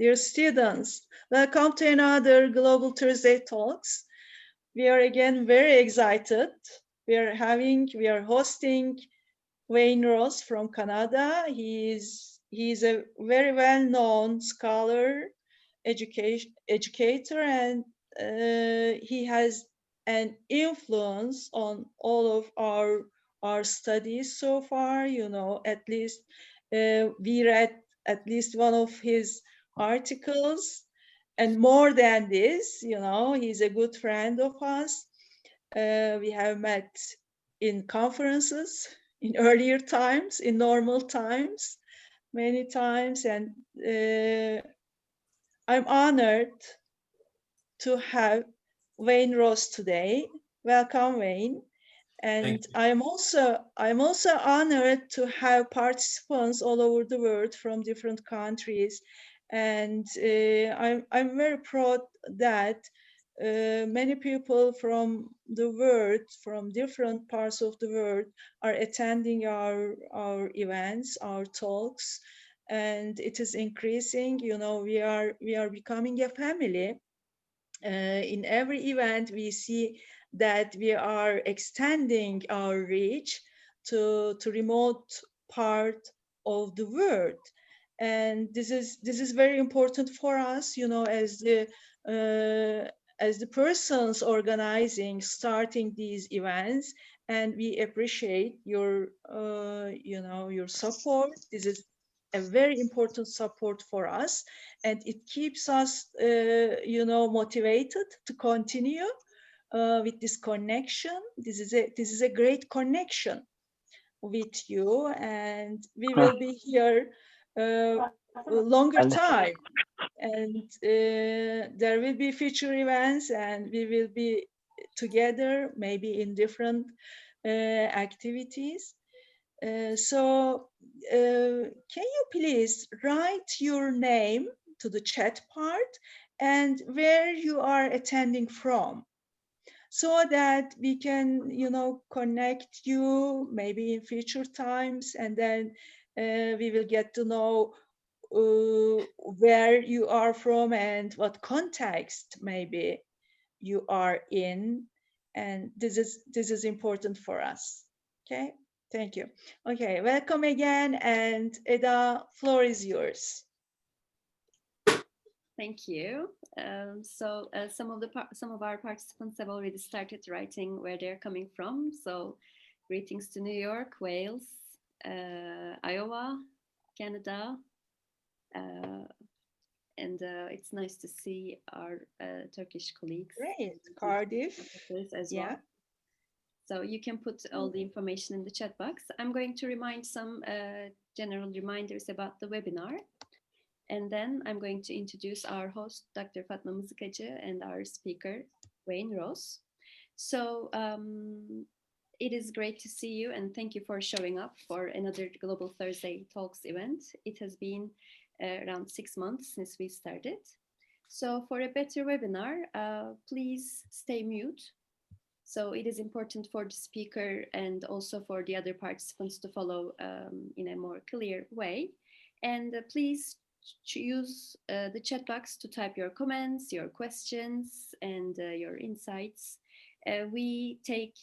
dear students. Welcome to another Global Thursday Talks. We are again very excited. We are hosting Wayne Ross from Canada. He's a very well-known scholar, educator, and he has an influence on all of our studies so far. At least we read at least one of his articles, and more than this, he's a good friend of us. We have met in conferences in earlier times, in normal times, many times, and I'm honored to have Wayne Ross today. Welcome, Wayne. And I'm also honored to have participants all over the world from different countries, and I'm very proud that many people from the world, from different parts of the world, are attending our events, our talks, and it is increasing. We are becoming a family. In every event, we see that we are extending our reach to remote part of the world, and this is very important for us, as the persons organizing, starting these events, and we appreciate your your support. This is a very important support for us, and it keeps us motivated to continue with this connection. This is a great connection with you, and we will be here a longer time, and there will be future events, and we will be together, maybe in different activities. So can you please write your name to the chat part and where you are attending from, so that we can, connect you maybe in future times, and then we will get to know where you are from and what context maybe you are in, and this is important for us. Okay, thank you. Okay, welcome again, and Eda, floor is yours. Thank you. Some of our participants have already started writing where they're coming from. So greetings to New York, Wales, Iowa, Canada, and it's nice to see our Turkish colleagues. Great, Cardiff as well. So you can put all the information in the chat box. I'm going to remind some general reminders about the webinar. And then I'm going to introduce our host, Dr. Fatma Mızıkacı, and our speaker, Wayne Ross. So it is great to see you, and thank you for showing up for another Global Thursday Talks event. It has been around 6 months since we started. So for a better webinar, please stay mute. So it is important for the speaker and also for the other participants to follow in a more clear way. And please use the chat box to type your comments, your questions, and your insights. We take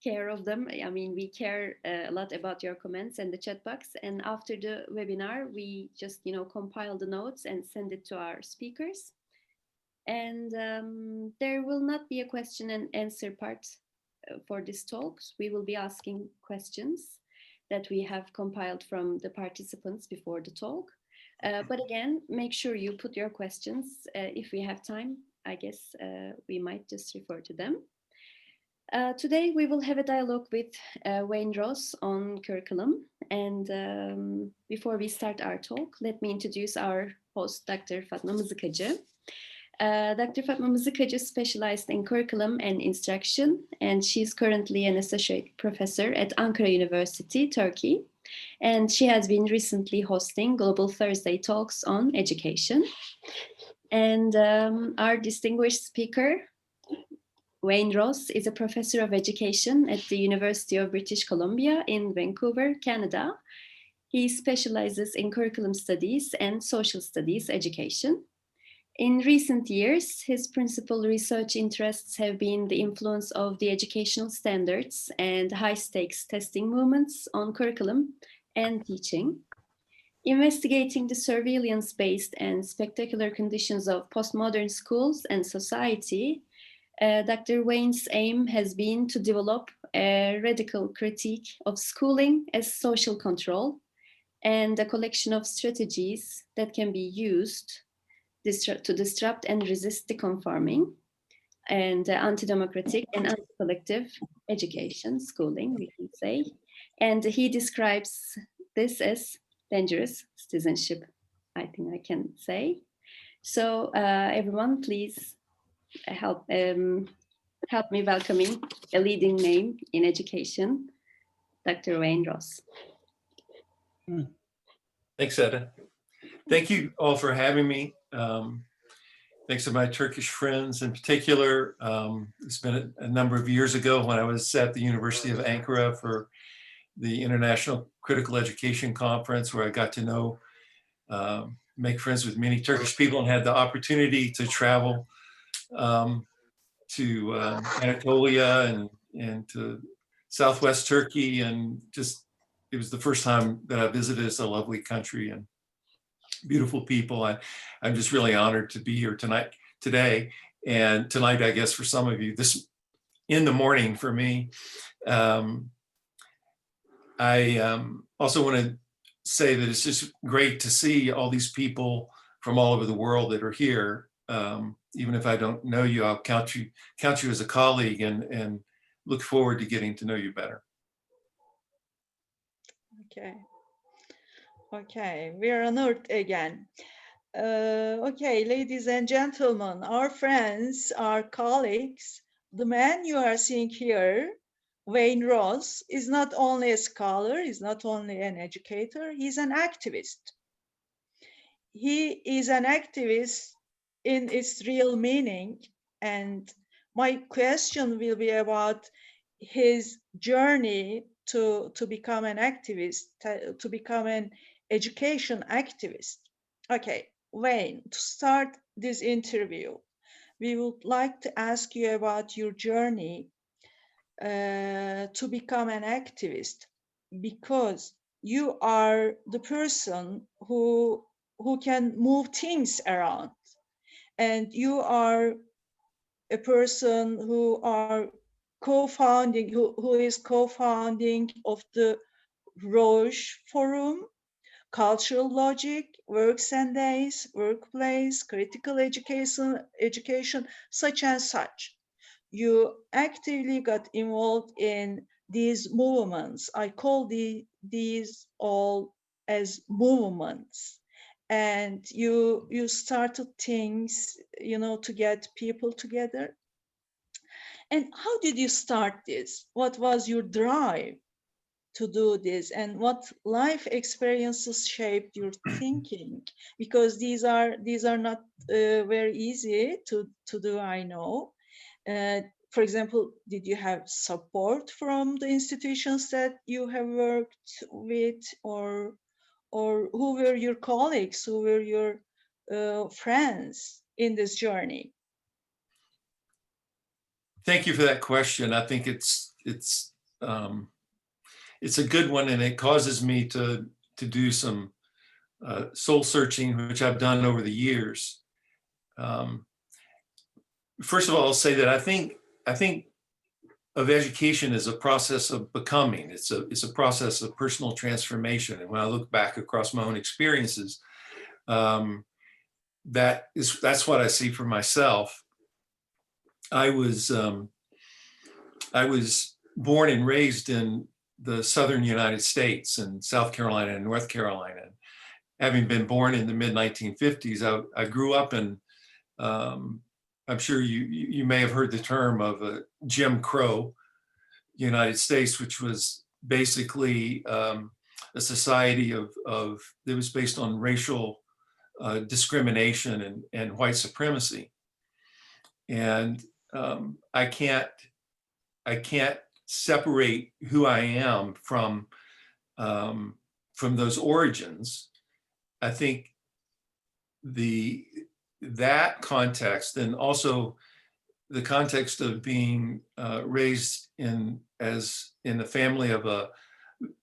care of them. I mean, we care a lot about your comments and the chat box. And after the webinar, we just, compile the notes and send it to our speakers. And there will not be a question and answer part for this talk. We will be asking questions that we have compiled from the participants before the talk. But again, make sure you put your questions. If we have time, I guess we might just refer to them. Today, we will have a dialogue with Wayne Ross on curriculum. And before we start our talk, let me introduce our host, Dr. Fatma Mızıkacı. Dr. Fatma Mızıkacı specialized in curriculum and instruction, and she's currently an associate professor at Ankara University, Turkey. And she has been recently hosting Global Thursday Talks on education. And our distinguished speaker, Wayne Ross, is a professor of education at the University of British Columbia in Vancouver, Canada. He specializes in curriculum studies and social studies education. In recent years, his principal research interests have been the influence of the educational standards and high-stakes testing movements on curriculum and teaching. Investigating the surveillance-based and spectacular conditions of postmodern schools and society, Dr. Wayne's aim has been to develop a radical critique of schooling as social control and a collection of strategies that can be used to disrupt and resist the conforming and anti-democratic and anti-collective education, schooling, we can say. And he describes this as dangerous citizenship, I think I can say. So everyone, please help me welcoming a leading name in education, Dr. Wayne Ross. Thanks, Eda. Thank you all for having me. Thanks to my Turkish friends in particular. It's been a number of years ago when I was at the University of Ankara for the International Critical Education Conference, where I got to know, make friends with many Turkish people and had the opportunity to travel to Anatolia and to Southwest Turkey, and just, it was the first time that I visited. It's a lovely country and beautiful people. I'm just really honored to be here today. And tonight, I guess for some of you, this in the morning for me. I also want to say that it's just great to see all these people from all over the world that are here. Even if I don't know you, I'll count you as a colleague and look forward to getting to know you better. Okay, we're honored again. Okay, ladies and gentlemen, our friends, our colleagues, the man you are seeing here, Wayne Ross, is not only a scholar, he's not only an educator, he's an activist. He is an activist in its real meaning, and my question will be about his journey to become an activist, to become an education activist. Okay, Wayne, to start this interview, we would like to ask you about your journey to become an activist, because you are the person who can move things around, and you are a person who are co-founding, who is co-founding of the Roche Forum, Cultural Logic, Works and Days, Workplace, Critical Education, such and such. You actively got involved in these movements. I call these all as movements. And you started things, to get people together. And how did you start this? What was your drive to do this, and what life experiences shaped your thinking? Because these are not very easy to do, I know. For example, did you have support from the institutions that you have worked with, or who were your colleagues, who were your friends in this journey? Thank you for that question. I think it's a good one, and it causes me to do some soul searching, which I've done over the years. First of all, I'll say that I think of education as a process of becoming. It's a process of personal transformation. And when I look back across my own experiences, that's what I see for myself. I was born and raised in the southern United States, in South Carolina and North Carolina. Having been born in the mid-1950s, I grew up in, I'm sure you may have heard the term of Jim Crow United States, which was basically a society that was based on racial discrimination and white supremacy. And I can't separate who I am from from those origins, I think that context, and also the context of being raised in a family of a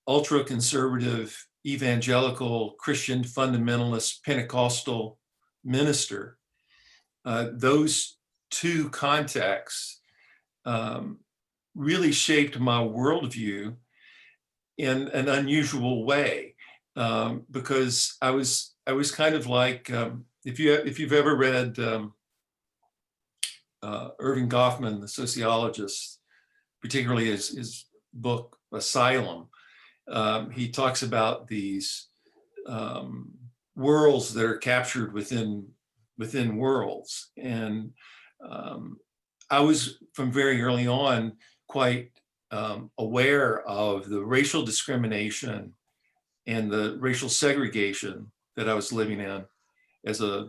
ultra-conservative, evangelical, Christian fundamentalist, Pentecostal minister, those two contexts really shaped my worldview in an unusual way, because I was kind of like, if you've ever read Irving Goffman, the sociologist, particularly his book Asylum, he talks about these worlds that are captured within worlds, and I was from very early on quite aware of the racial discrimination and the racial segregation that I was living in as a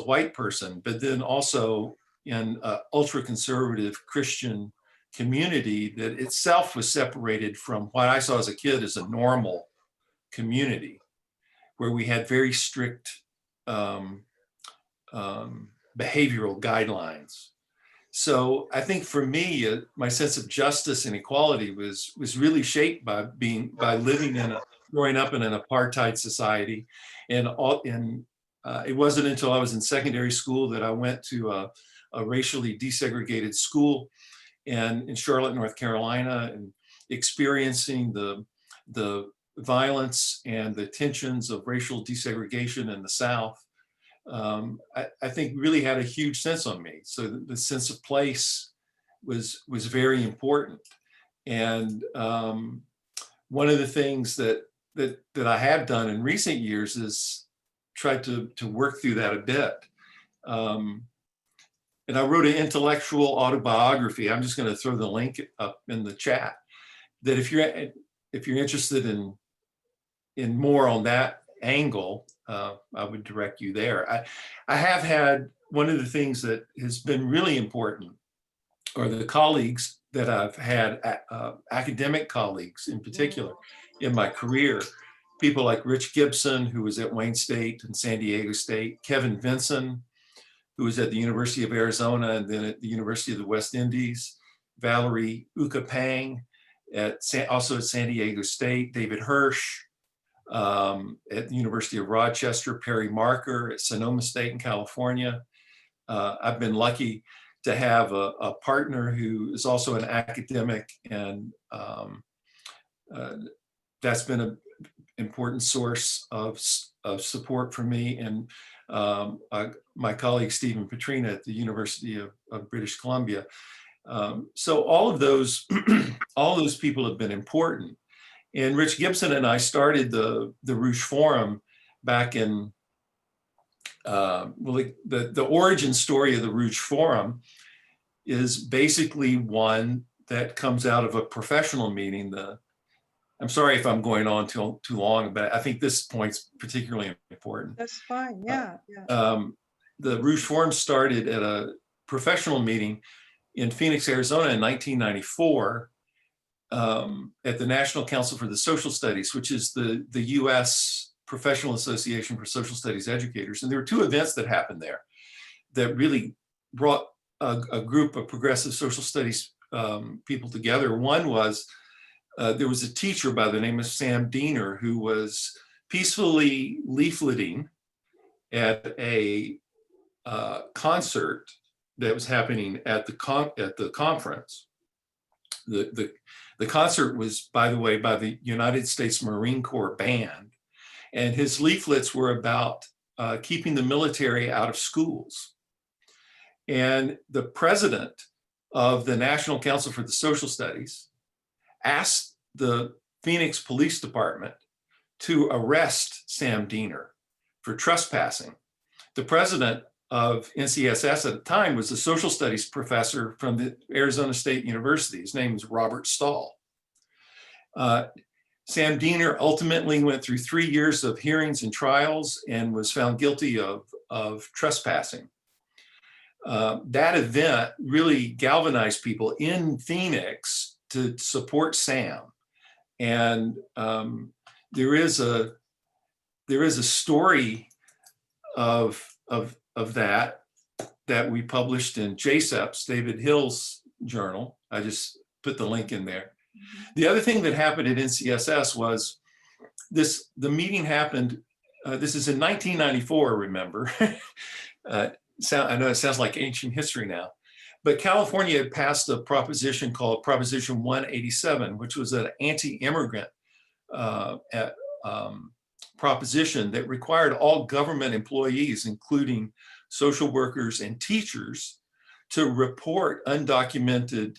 white person, but then also in an ultra-conservative Christian community that itself was separated from what I saw as a kid as a normal community, where we had very strict behavioral guidelines. So I think for me, my sense of justice and equality was really shaped by growing up in an apartheid society, and it wasn't until I was in secondary school that I went to a racially desegregated school in Charlotte, North Carolina, and experiencing the violence and the tensions of racial desegregation in the South. I think really had a huge sense on me. So the sense of place was very important. And one of the things that I have done in recent years is tried to work through that a bit. And I wrote an intellectual autobiography. I'm just going to throw the link up in the chat. That if you're interested in more on that angle, I would direct you there. I have had, one of the things that has been really important are the colleagues that I've had, academic colleagues in particular, in my career. People like Rich Gibson, who was at Wayne State and San Diego State, Kevin Vinson, who was at the University of Arizona and then at the University of the West Indies, Valerie Ukapang, also at San Diego State, David Hirsch, at the University of Rochester, Perry Marker at Sonoma State in California. I've been lucky to have a partner who is also an academic, and that's been an important source of support for me. And my colleague Stephen Petrina at the University of British Columbia. So all of those people have been important. And Rich Gibson and I started the Rouge Forum back in, the origin story of the Rouge Forum is basically one that comes out of a professional meeting. I'm sorry if I'm going on too long, but I think this point's particularly important. That's fine, yeah. The Rouge Forum started at a professional meeting in Phoenix, Arizona in 1994, at the National Council for the Social Studies, which is the US Professional Association for Social Studies Educators. And there were two events that happened there that really brought a group of progressive social studies people together. One was, there was a teacher by the name of Sam Diener who was peacefully leafleting at a concert that was happening at the conference. The concert was, by the way, by the United States Marine Corps Band, and his leaflets were about keeping the military out of schools. And the president of the National Council for the Social Studies asked the Phoenix Police Department to arrest Sam Diener for trespassing. The president of NCSS at the time was a social studies professor from the Arizona State University. His name was Robert Stahl. Sam Diener ultimately went through 3 years of hearings and trials and was found guilty of trespassing. That event really galvanized people in Phoenix to support Sam. And there is a story of that we published in JSEP's, David Hill's journal. I just put the link in there. The other thing that happened at NCSS was the meeting happened, this is in 1994, remember. I know it sounds like ancient history now, but California had passed a proposition called Proposition 187, which was an anti-immigrant proposition that required all government employees, including social workers and teachers, to report undocumented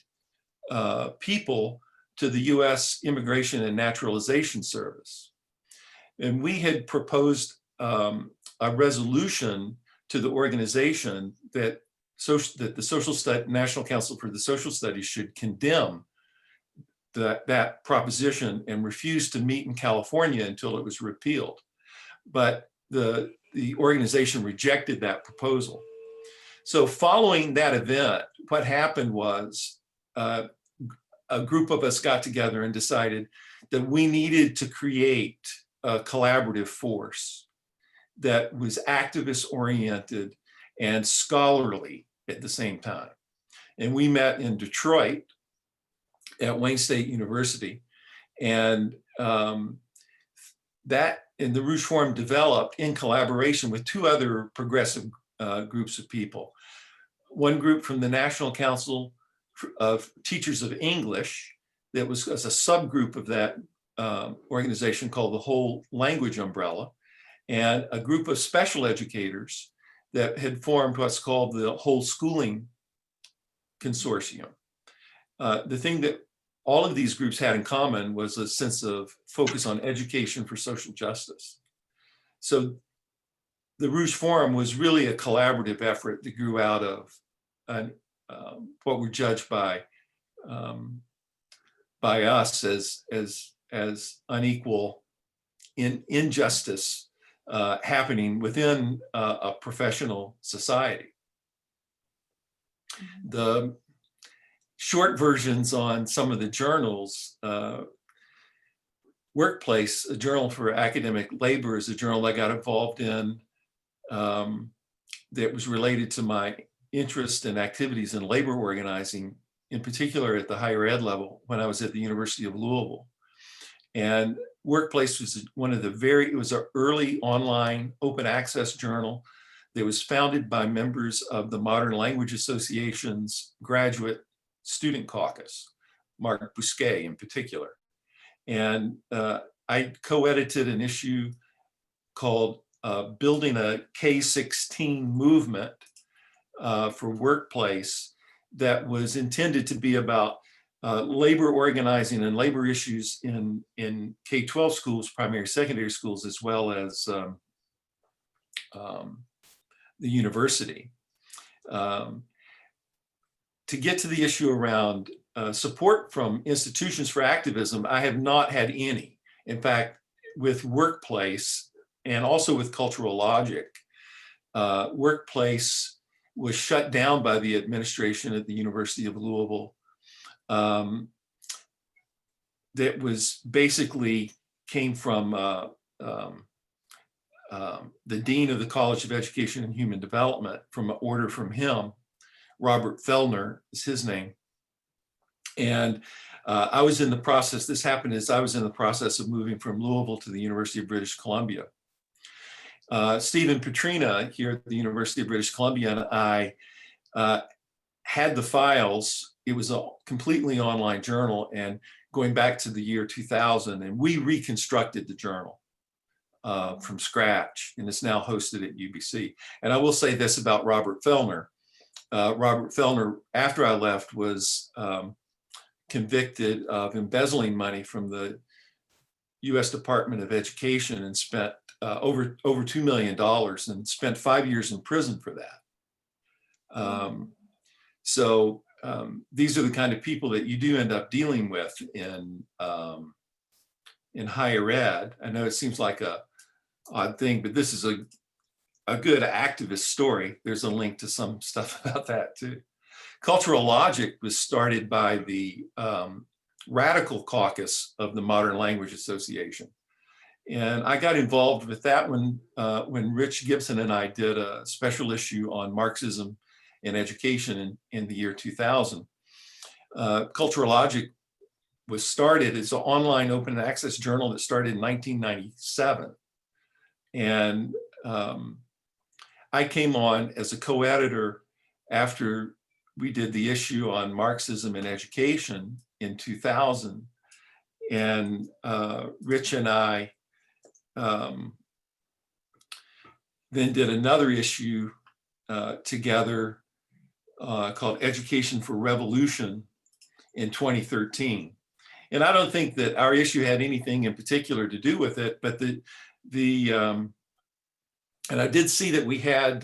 people to the US Immigration and Naturalization Service. And we had proposed a resolution to the organization that the National Council for the Social Studies should condemn that proposition and refuse to meet in California until it was repealed. But the organization rejected that proposal. So following that event, what happened was a group of us got together and decided that we needed to create a collaborative force that was activist oriented and scholarly at the same time. And we met in Detroit at Wayne State University. And the Rouge Forum developed in collaboration with two other progressive groups of people. One group from the National Council of Teachers of English that was as a subgroup of that organization called the Whole Language Umbrella, and a group of special educators that had formed what's called the Whole Schooling Consortium. The thing that all of these groups had in common was a sense of focus on education for social justice. So the Rouge Forum was really a collaborative effort that grew out of what were judged by us as unequal injustice happening within a professional society. The short versions on some of the journals, Workplace, a journal for academic labor, is a journal I got involved in that was related to my interest and activities in labor organizing, in particular at the higher ed level when I was at the University of Louisville. And Workplace was it was an early online open access journal that was founded by members of the Modern Language Association's graduate student caucus, Mark Bousquet in particular. And I co-edited an issue called Building a K-16 Movement for Workplace that was intended to be about labor organizing and labor issues in K-12 schools, primary secondary schools, as well as the university. To get to the issue around support from institutions for activism, I have not had any. In fact, with Workplace and also with Cultural Logic, Workplace was shut down by the administration at the University of Louisville. That was basically came from the Dean of the College of Education and Human Development, from an order from him. Robert Fellner is his name. And I was in the process, this happened as I was in the process of moving from Louisville to the University of British Columbia. Stephen Petrina here at the University of British Columbia and I had the files. It was a completely online journal, and going back to the year 2000, and we reconstructed the journal from scratch, and it's now hosted at UBC. And I will say this about Robert Fellner. Robert Fellner, after I left, was convicted of embezzling money from the US Department of Education and spent over $2 million and spent 5 years in prison for that. So these are the kind of people that you do end up dealing with in higher ed. I know it seems like a odd thing, but this is a good activist story. There's a link to some stuff about that too. Cultural Logic was started by the Radical Caucus of the Modern Language Association. And I got involved with that when Rich Gibson and I did a special issue on Marxism and education in the year 2000. Cultural Logic was started as an online open access journal that started in 1997. And I came on as a co-editor after we did the issue on Marxism and education in 2000. And Rich and I then did another issue together called Education for Revolution in 2013. And I don't think that our issue had anything in particular to do with it, but and I did see that we have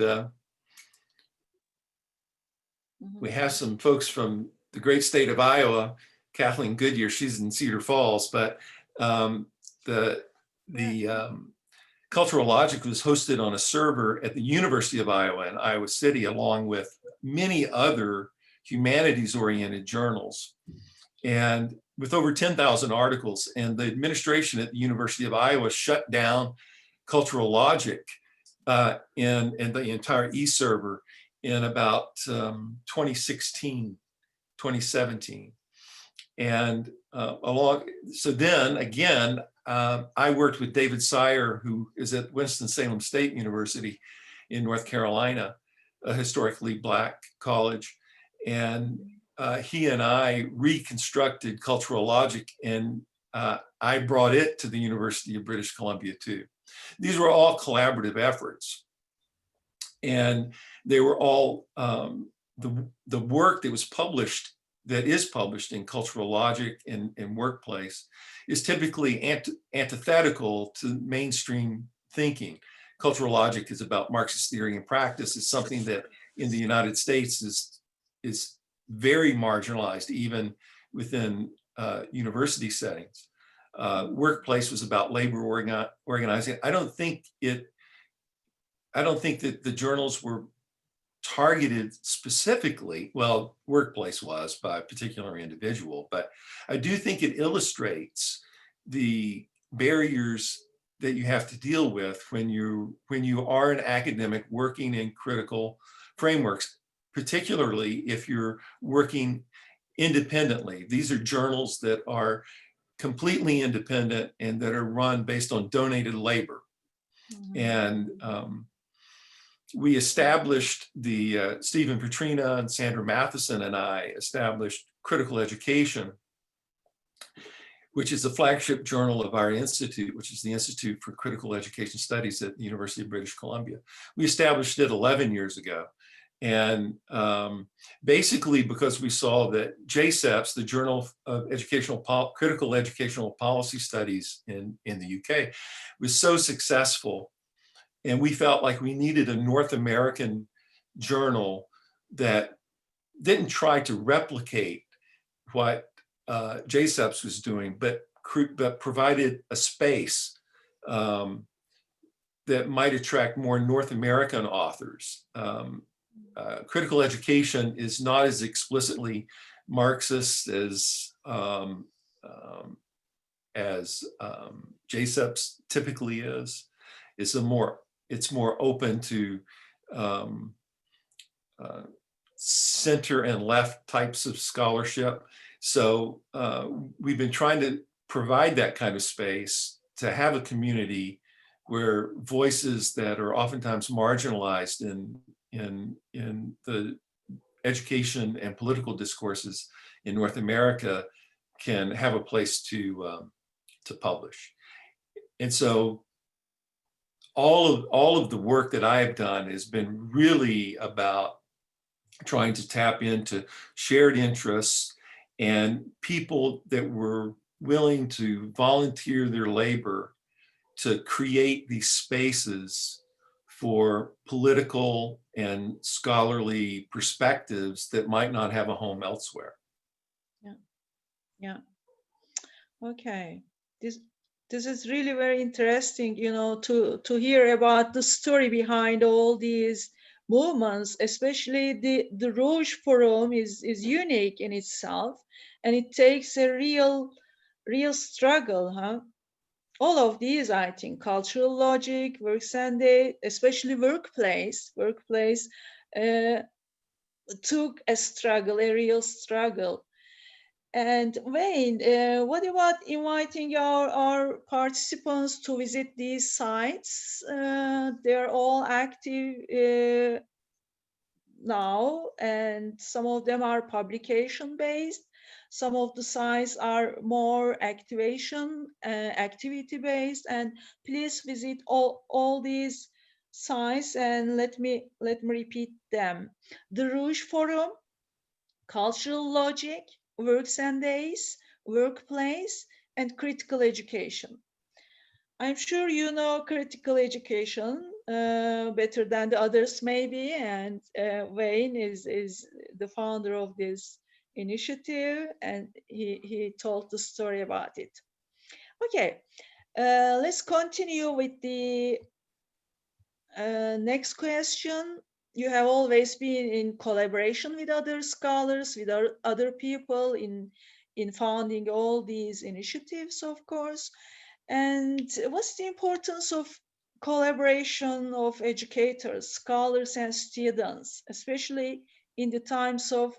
some folks from the great state of Iowa, Kathleen Goodyear, she's in Cedar Falls, but the Cultural Logic was hosted on a server at the University of Iowa in Iowa City, along with many other humanities-oriented journals, and with over 10,000 articles. And the administration at the University of Iowa shut down Cultural Logic in the entire e-server in about 2016, 2017. And so then again, I worked with David Sire, who is at Winston-Salem State University in North Carolina, a historically Black college. And he and I reconstructed Cultural Logic, and I brought it to the University of British Columbia too. These were all collaborative efforts. And they were all, the work that was published, that is published in Cultural Logic and Workplace, is typically antithetical to mainstream thinking. Cultural Logic is about Marxist theory and practice. It's something that in the United States is very marginalized, even within university settings. Workplace was about labor organizing. I don't think that the journals were targeted specifically, well, Workplace was by a particular individual, but I do think it illustrates the barriers that you have to deal with when you are an academic working in critical frameworks, particularly if you're working independently. These are journals that are completely independent and that are run based on donated labor. Mm-hmm. And we established Stephen Petrina and Sandra Matheson and I established Critical Education, which is the flagship journal of our institute, which is the Institute for Critical Education Studies at the University of British Columbia. We established it 11 years ago. And basically because we saw that JSEPS, the Journal of Critical Educational Policy Studies in the UK, was so successful. And we felt like we needed a North American journal that didn't try to replicate what JSEPS was doing, but provided a space that might attract more North American authors. Critical education is not as explicitly Marxist as JSEPS typically is. It's more open to center and left types of scholarship. So we've been trying to provide that kind of space to have a community where voices that are oftentimes marginalized in the education and political discourses in North America can have a place to publish. And so all of the work that I have done has been really about trying to tap into shared interests and people that were willing to volunteer their labor to create these spaces for political and scholarly perspectives that might not have a home elsewhere. Yeah. Okay. This is really very interesting, to hear about the story behind all these movements, especially the Rouge Forum is unique in itself, and it takes a real struggle, all of these, I think, cultural logic, work Sunday, especially workplace, took a struggle, a real struggle. And Wayne, what about inviting our participants to visit these sites? They're all active now, and some of them are publication based. Some of the sites are more activity based. And please visit all these sites, and let me repeat them: the Rouge Forum, Cultural Logic, Works and Days, Workplace, and Critical Education. I'm sure you know critical education better than the others maybe, and Wayne is the founder of this initiative, and he told the story about it. Okay, let's continue with the next question. You have always been in collaboration with other scholars, with other people in founding all these initiatives, of course. And what's the importance of collaboration of educators, scholars, and students, especially in the times of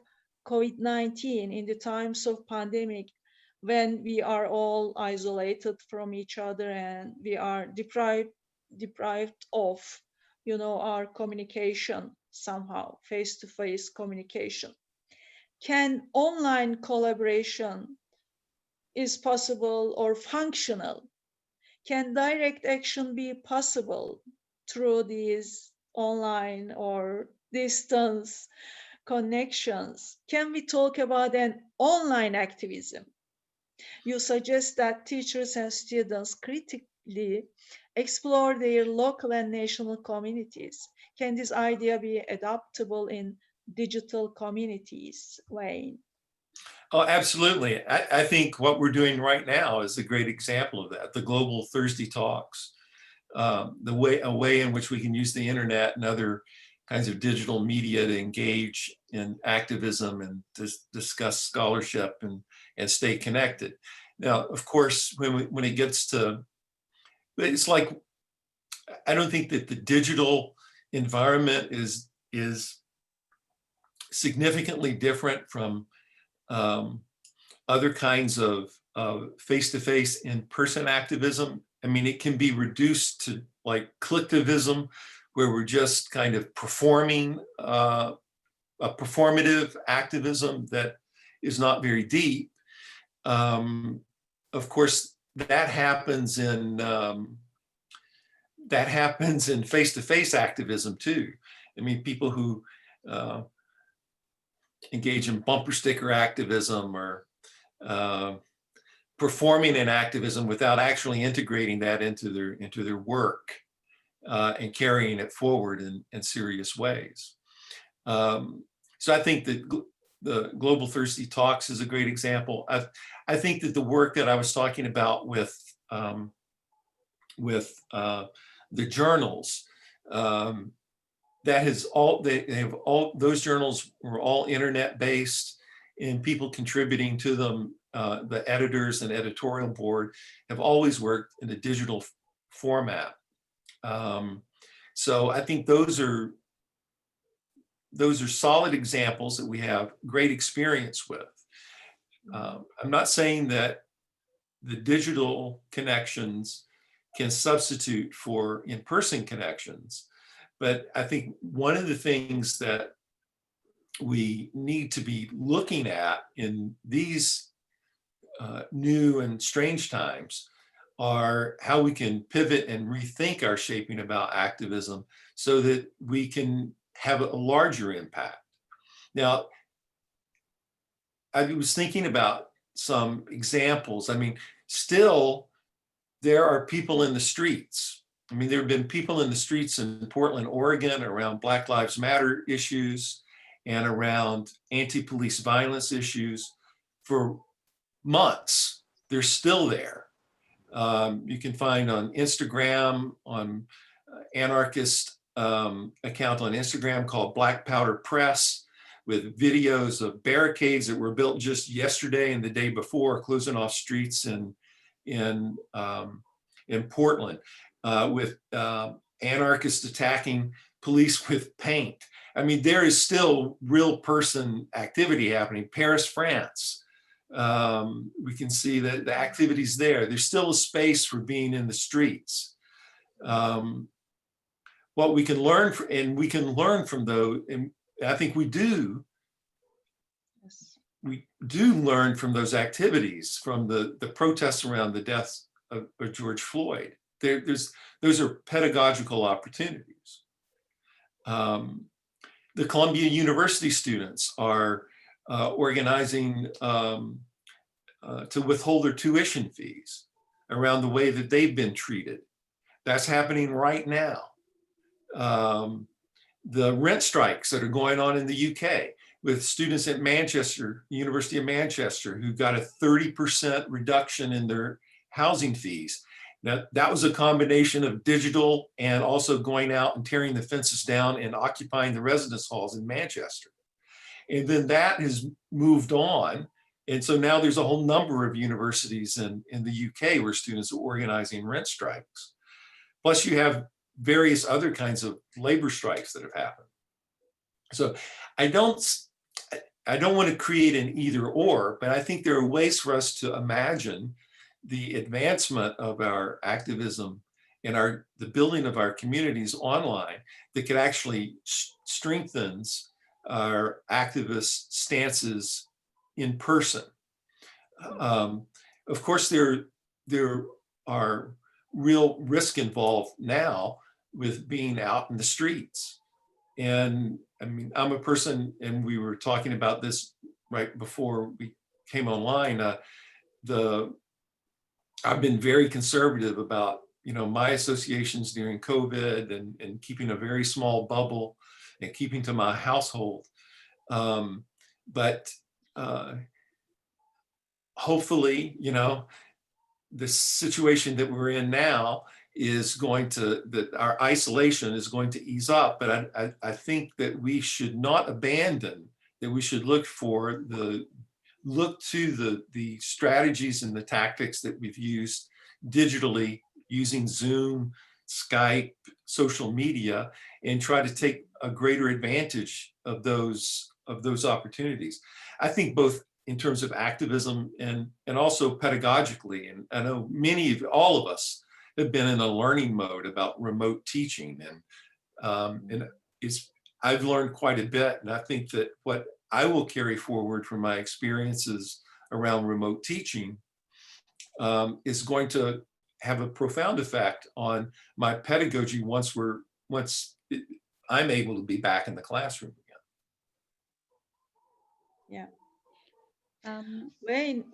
COVID-19, in the times of pandemic, when we are all isolated from each other and we are deprived of, our communication somehow, face-to-face communication? Can online collaboration is possible or functional? Can direct action be possible through these online or distance connections? Can we talk about an online activism? You suggest that teachers and students critically explore their local and national communities. Can this idea be adaptable in digital communities, Wayne? Oh, absolutely. I think what we're doing right now is a great example of that. The global Thursday talks, a way in which we can use the internet and other kinds of digital media to engage in activism and discuss scholarship and stay connected. Now, of course, when it gets to, it's like, I don't think that the digital environment is significantly different from other kinds of face-to-face in-person activism. I mean, it can be reduced to like collectivism, where we're just kind of performing a performative activism that is not very deep. Of course, that happens in face-to-face activism too. I mean, people who engage in bumper sticker activism or performing in activism without actually integrating that into their work and carrying it forward in serious ways. So I think that the Global Thirsty Talks is a great example. I think that the work that I was talking about with the journals, those journals were all internet based, and people contributing to them, the editors and editorial board, have always worked in a digital format. So I think those are solid examples that we have great experience with. I'm not saying that the digital connections can substitute for in-person connections, but I think one of the things that we need to be looking at in these new and strange times are how we can pivot and rethink our shaping about activism so that we can have a larger impact. Now, I was thinking about some examples. I mean, still, there are people in the streets. I mean, there have been people in the streets in Portland, Oregon, around Black Lives Matter issues and around anti-police violence issues for months. They're still there. You can find on Instagram, on anarchist account on Instagram called Black Powder Press, with videos of barricades that were built just yesterday and the day before, closing off streets in in Portland, with anarchists attacking police with paint. I mean, there is still real person activity happening. Paris, France, we can see that the activities there. There's still a space for being in the streets. What we can learn from, and we can learn from those, and I think we do learn from those activities, from the protests around the deaths of George Floyd. Those are pedagogical opportunities. The Columbia University students are organizing to withhold their tuition fees around the way that they've been treated. That's happening right now. The rent strikes that are going on in the UK with students at Manchester, University of Manchester, who got a 30% reduction in their housing fees. Now, that was a combination of digital and also going out and tearing the fences down and occupying the residence halls in Manchester. And then that has moved on. And so now there's a whole number of universities in the UK where students are organizing rent strikes. Plus you have various other kinds of labor strikes that have happened. So I don't want to create an either or, but I think there are ways for us to imagine the advancement of our activism and the building of our communities online that could actually strengthens our activist stances in person. Of course, there are real risk involved now with being out in the streets. And I mean, I'm a person, and we were talking about this right before we came online, I've been very conservative about, my associations during COVID and keeping a very small bubble and keeping to my household. But hopefully, the situation that we're in now is that our isolation is going to ease up. But I think that we should not abandon, that we should look to the strategies and the tactics that we've used digitally, using Zoom, Skype, social media, and try to take a greater advantage of those opportunities. I think both in terms of activism and also pedagogically. And I know all of us have been in a learning mode about remote teaching, and I've learned quite a bit. And I think that what I will carry forward from my experiences around remote teaching is going to have a profound effect on my pedagogy once I'm able to be back in the classroom again. Yeah. Wayne,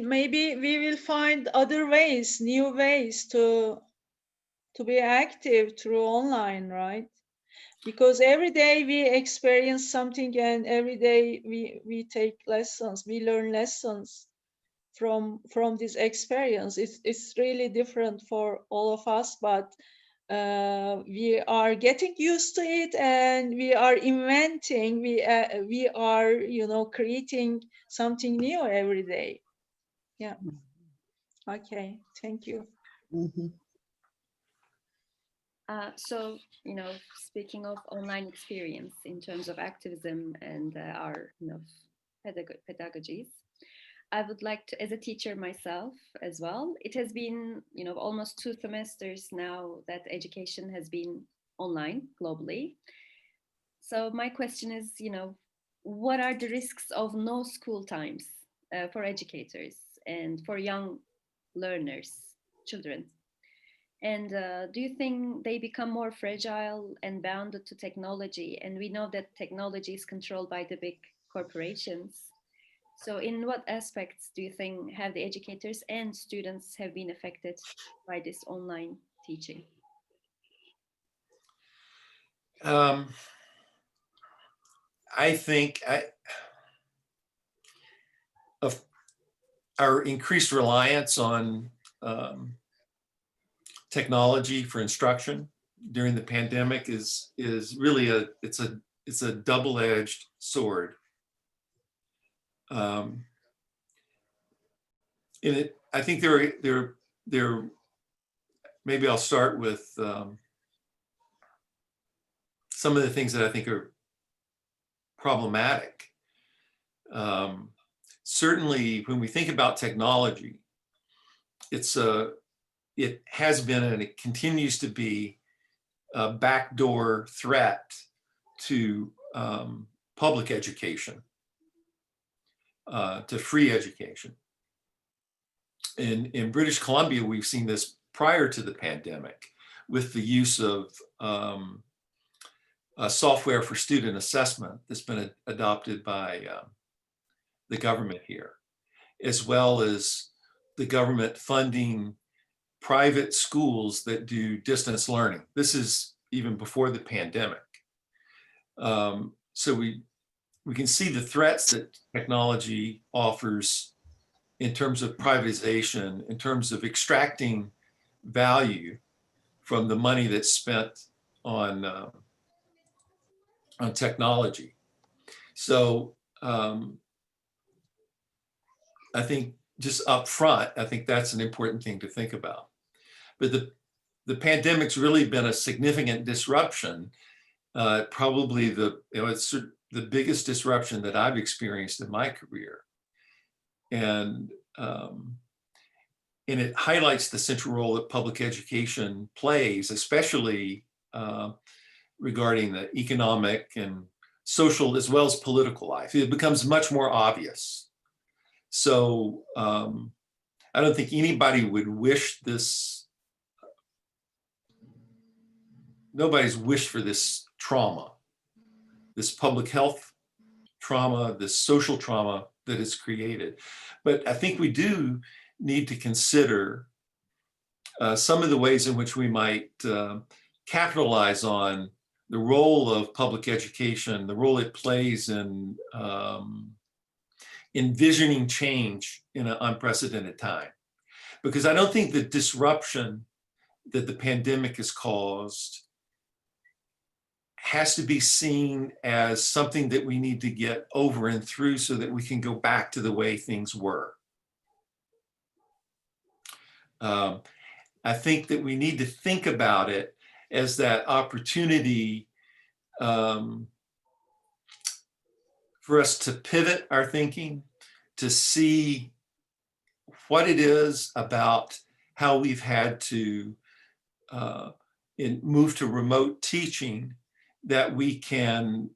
maybe we will find other ways, new ways to be active through online, right? Because every day we experience something, and every day we take lessons, we learn lessons from this experience. It's really different for all of us, but we are getting used to it, and we are inventing, we are creating something new every day. Yeah. Okay, thank you. Mm-hmm. So, speaking of online experience in terms of activism and our pedagogies, I would like to, as a teacher myself as well, it has been, almost 2 semesters now that education has been online globally. So my question is, what are the risks of no school times for educators and for young learners, children? And do you think they become more fragile and bounded to technology? And we know that technology is controlled by the big corporations. So in what aspects do you think have the educators and students have been affected by this online teaching? I think of our increased reliance on technology for instruction during the pandemic is really it's a double-edged sword. I think there maybe I'll start with some of the things that I think are problematic. Certainly, when we think about technology, it has been and it continues to be a backdoor threat to public education, to free education. In British Columbia, we've seen this prior to the pandemic with the use of software for student assessment that's been adopted by the government here, as well as the government funding private schools that do distance learning. This is even before the pandemic. So we can see the threats that technology offers in terms of privatization, in terms of extracting value from the money that's spent on technology. So I think just up front, I think that's an important thing to think about. But the pandemic's really been a significant disruption, probably it's the biggest disruption that I've experienced in my career. And it highlights the central role that public education plays, especially regarding the economic and social as well as political life. It becomes much more obvious. So I don't think anybody would wish this, nobody's wished for this trauma, this public health trauma, this social trauma that is created. But I think we do need to consider some of the ways in which we might capitalize on the role of public education, the role it plays in envisioning change in an unprecedented time. Because I don't think the disruption that the pandemic has caused has to be seen as something that we need to get over and through so that we can go back to the way things were. I think that we need to think about it as that opportunity for us to pivot our thinking, to see what it is about how we've had to move to remote teaching that we can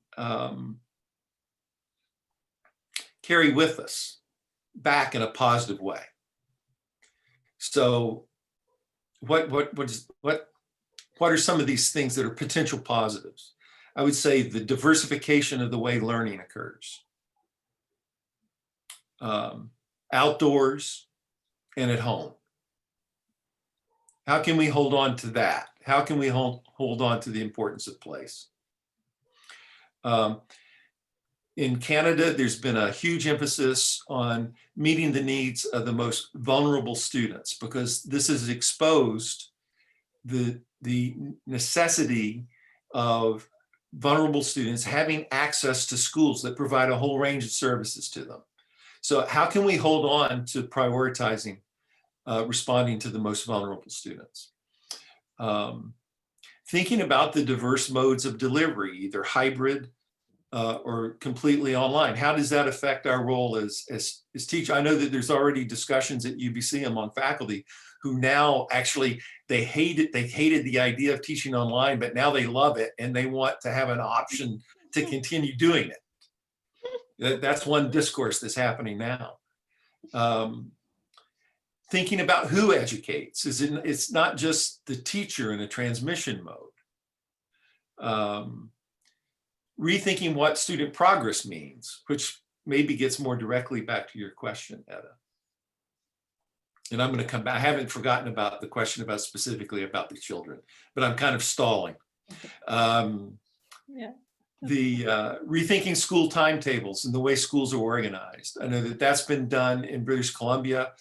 carry with us back in a positive way. So what are some of these things that are potential positives? I would say the diversification of the way learning occurs. Outdoors and at home. How can we hold on to that? How can we hold on to the importance of place? In Canada, there's been a huge emphasis on meeting the needs of the most vulnerable students because this has exposed the necessity of vulnerable students having access to schools that provide a whole range of services to them. So how can we hold on to prioritizing responding to the most vulnerable students? Thinking about the diverse modes of delivery, either hybrid or completely online. How does that affect our role as teachers? I know that there's already discussions at UBC among faculty who now actually, they hated the idea of teaching online, but now they love it and they want to have an option to continue doing it. That's one discourse that's happening now. Thinking about who educates. It's not just the teacher in a transmission mode. Rethinking what student progress means, which maybe gets more directly back to your question, Eda. And I'm going to come back. I haven't forgotten about the question about specifically about the children, but I'm kind of stalling. Yeah. The rethinking school timetables and the way schools are organized. I know that that's been done in British Columbia.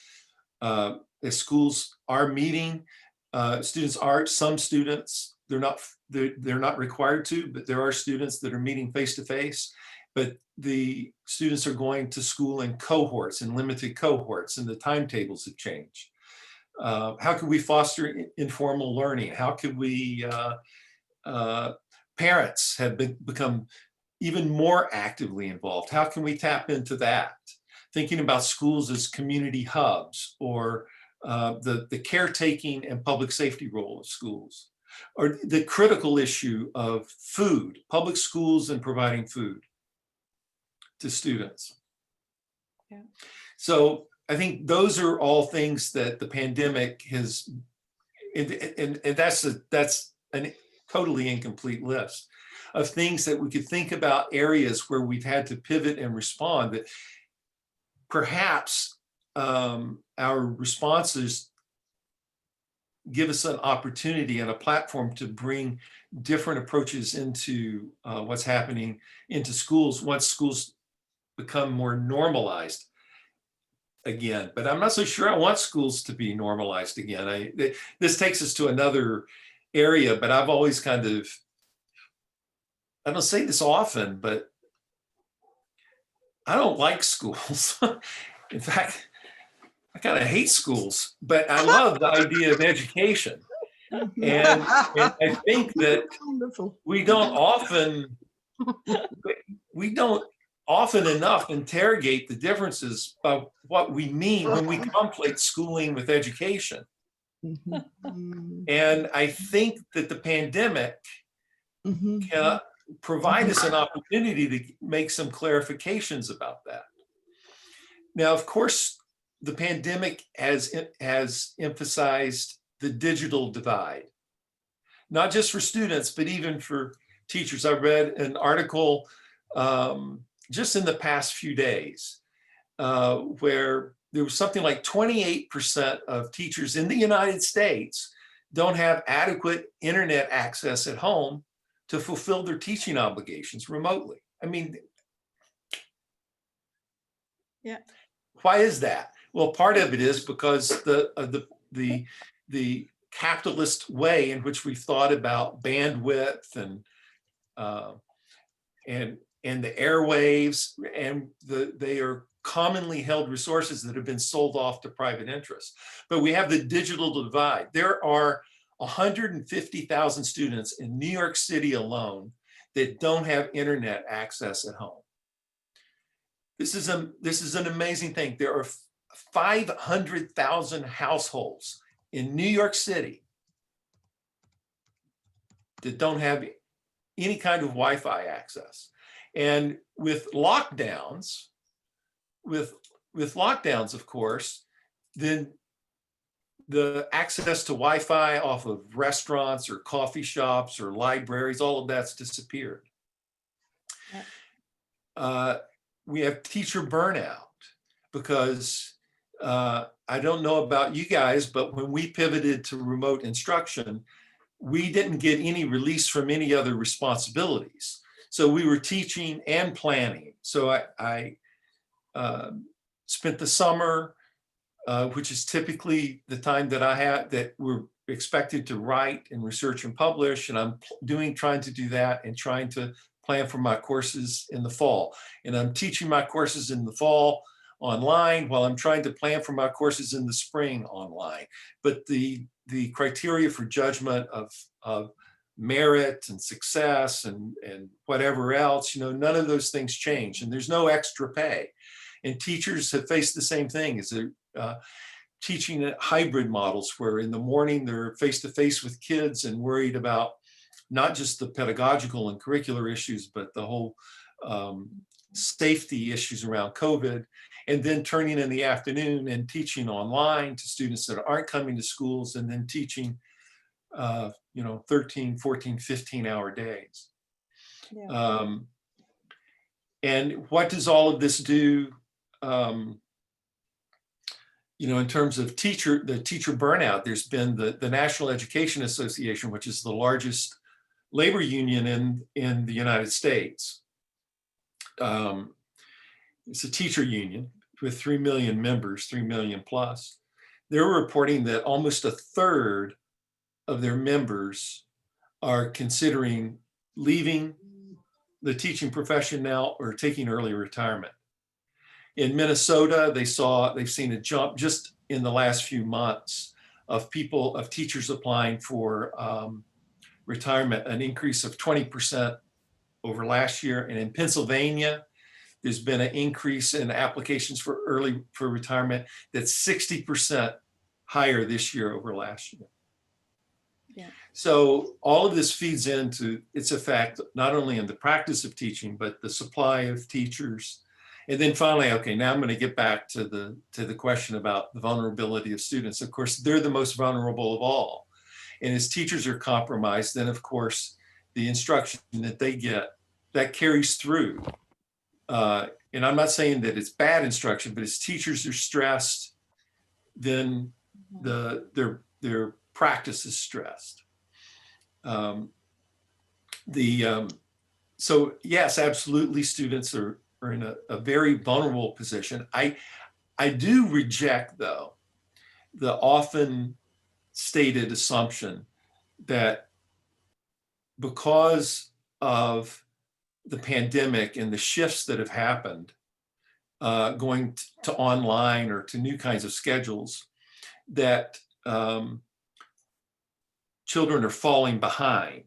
As schools are meeting, some students, they're not required to, but there are students that are meeting face-to-face, but the students are going to school in cohorts, in limited cohorts, and the timetables have changed. How could we foster informal learning? How could we, parents have become even more actively involved. How can we tap into that? Thinking about schools as community hubs, or the caretaking and public safety role of schools, or the critical issue of food, public schools and providing food to students. Yeah. So I think those are all things that the pandemic has, and that's a totally incomplete list of things that we could think about, areas where we've had to pivot and respond, that perhaps our responses give us an opportunity and a platform to bring different approaches into what's happening into schools once schools become more normalized again. But I'm not so sure I want schools to be normalized again. This takes us to another area, but I've always kind of, I don't say this often, but I don't like schools. In fact, I kind of hate schools, but I love the idea of education. And I think that we don't often enough interrogate the differences of what we mean when we conflate schooling with education. And I think that the pandemic can provide us an opportunity to make some clarifications about that. Now, of course, the pandemic has emphasized the digital divide, not just for students, but even for teachers. I read an article just in the past few days where there was something like 28% of teachers in the United States don't have adequate internet access at home to fulfill their teaching obligations remotely. I mean, yeah. Why is that? Well, part of it is because the capitalist way in which we've thought about bandwidth and the airwaves, and they are commonly held resources that have been sold off to private interests. But we have the digital divide. There are 150,000 students in New York City alone that don't have internet access at home. This is an amazing thing. There are 500,000 households in New York City that don't have any kind of Wi-Fi access. And with lockdowns, of course, then the access to Wi-Fi off of restaurants or coffee shops or libraries, all of that's disappeared. Yeah. We have teacher burnout because I don't know about you guys, but when we pivoted to remote instruction, we didn't get any release from any other responsibilities. So we were teaching and planning. So I spent the summer, which is typically the time that we're expected to write and research and publish. And I'm trying to do that and trying to plan for my courses in the fall. And I'm teaching my courses in the fall online while I'm trying to plan for my courses in the spring online. But the criteria for judgment of merit and success and whatever else, none of those things change, and there's no extra pay. And teachers have faced the same thing as they're teaching at hybrid models, where in the morning they're face-to-face with kids and worried about not just the pedagogical and curricular issues, but the whole safety issues around COVID, and then turning in the afternoon and teaching online to students that aren't coming to schools, and then teaching 13, 14, 15-hour days. Yeah. And what does all of this do in terms of the teacher burnout? There's been the National Education Association, which is the largest labor union in the United States. It's a teacher union with 3 million members, 3 million plus. They're reporting that almost a third of their members are considering leaving the teaching profession now or taking early retirement. In Minnesota, they've seen a jump just in the last few months of teachers applying for retirement, an increase of 20% over last year. And in Pennsylvania, there's been an increase in applications for retirement that's 60% higher this year over last year. Yeah. So all of this feeds into its effect, not only in the practice of teaching, but the supply of teachers. And then finally, okay, now I'm going to get back to the question about the vulnerability of students. Of course, they're the most vulnerable of all. And as teachers are compromised, then of course, the instruction that they get, that carries through. And I'm not saying that it's bad instruction, but as teachers are stressed, then their practice is stressed. So yes, absolutely, students are in a very vulnerable position. I do reject, though, the often stated assumption that because of the pandemic and the shifts that have happened, going to online or to new kinds of schedules, that children are falling behind.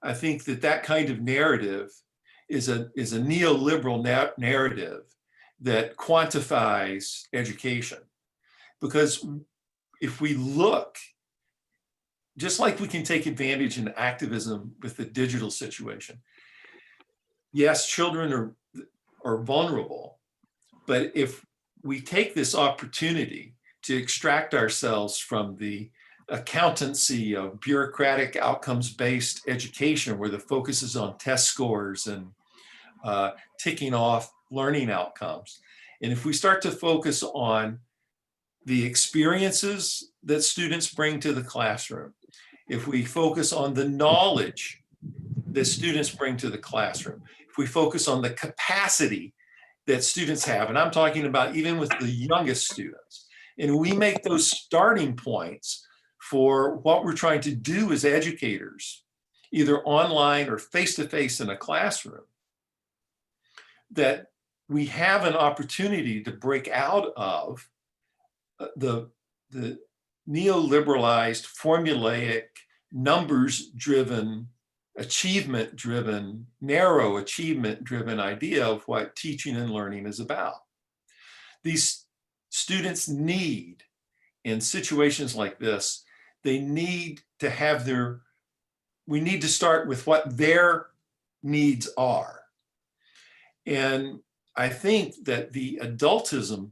I think that kind of narrative is a neoliberal narrative that quantifies education. Because if we look, just like we can take advantage in activism with the digital situation, yes, children are vulnerable, but if we take this opportunity to extract ourselves from the accountancy of bureaucratic outcomes-based education, where the focus is on test scores and ticking off learning outcomes, and if we start to focus on the experiences that students bring to the classroom, if we focus on the knowledge that students bring to the classroom, if we focus on the capacity that students have, and I'm talking about even with the youngest students, and we make those starting points for what we're trying to do as educators, either online or face-to-face in a classroom, that we have an opportunity to break out of the neoliberalized, formulaic, numbers-driven, achievement-driven, narrow achievement-driven idea of what teaching and learning is about. These students need, in situations like this, they need to have we need to start with what their needs are. And I think that the adultism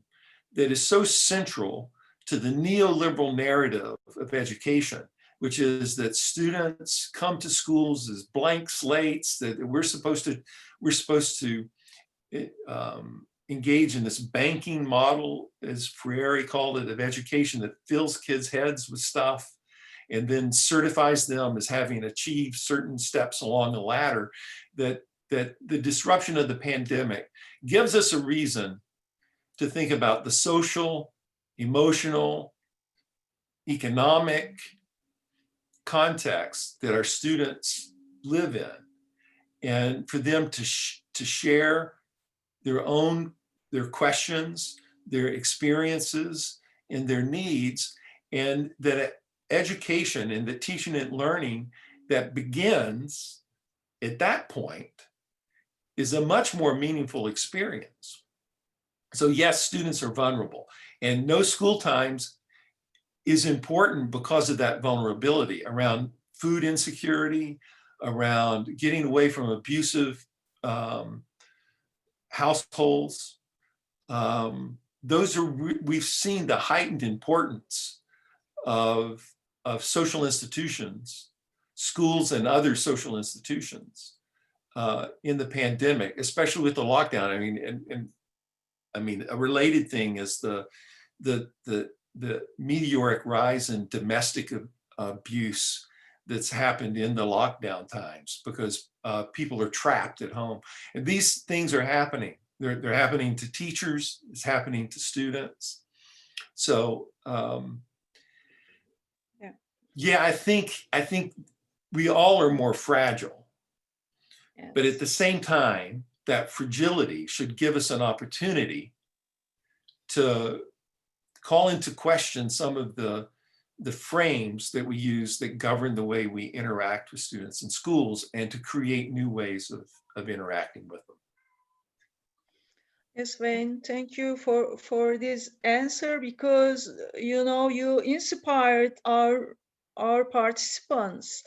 that is so central to the neoliberal narrative of education, which is that students come to schools as blank slates, that we're supposed to engage in this banking model, as Freire called it, of education that fills kids' heads with stuff and then certifies them as having achieved certain steps along the ladder, that the disruption of the pandemic gives us a reason to think about the social, emotional, economic context that our students live in, and for them to share their questions, their experiences, and their needs, and that education and the teaching and learning that begins at that point is a much more meaningful experience. So yes, students are vulnerable, and no school times is important because of that vulnerability around food insecurity, around getting away from abusive households. We've seen the heightened importance of social institutions, schools and other social institutions in the pandemic, especially with the lockdown. I mean, a related thing is the meteoric rise in domestic abuse that's happened in the lockdown times, because people are trapped at home. And these things are happening. They're happening to teachers, it's happening to students. So yeah, I think we all are more fragile. Yes. But at the same time, that fragility should give us an opportunity to call into question some of the the frames that we use that govern the way we interact with students in schools and to create new ways of interacting with them. Yes, Wayne, thank you for this answer, because you inspired our participants.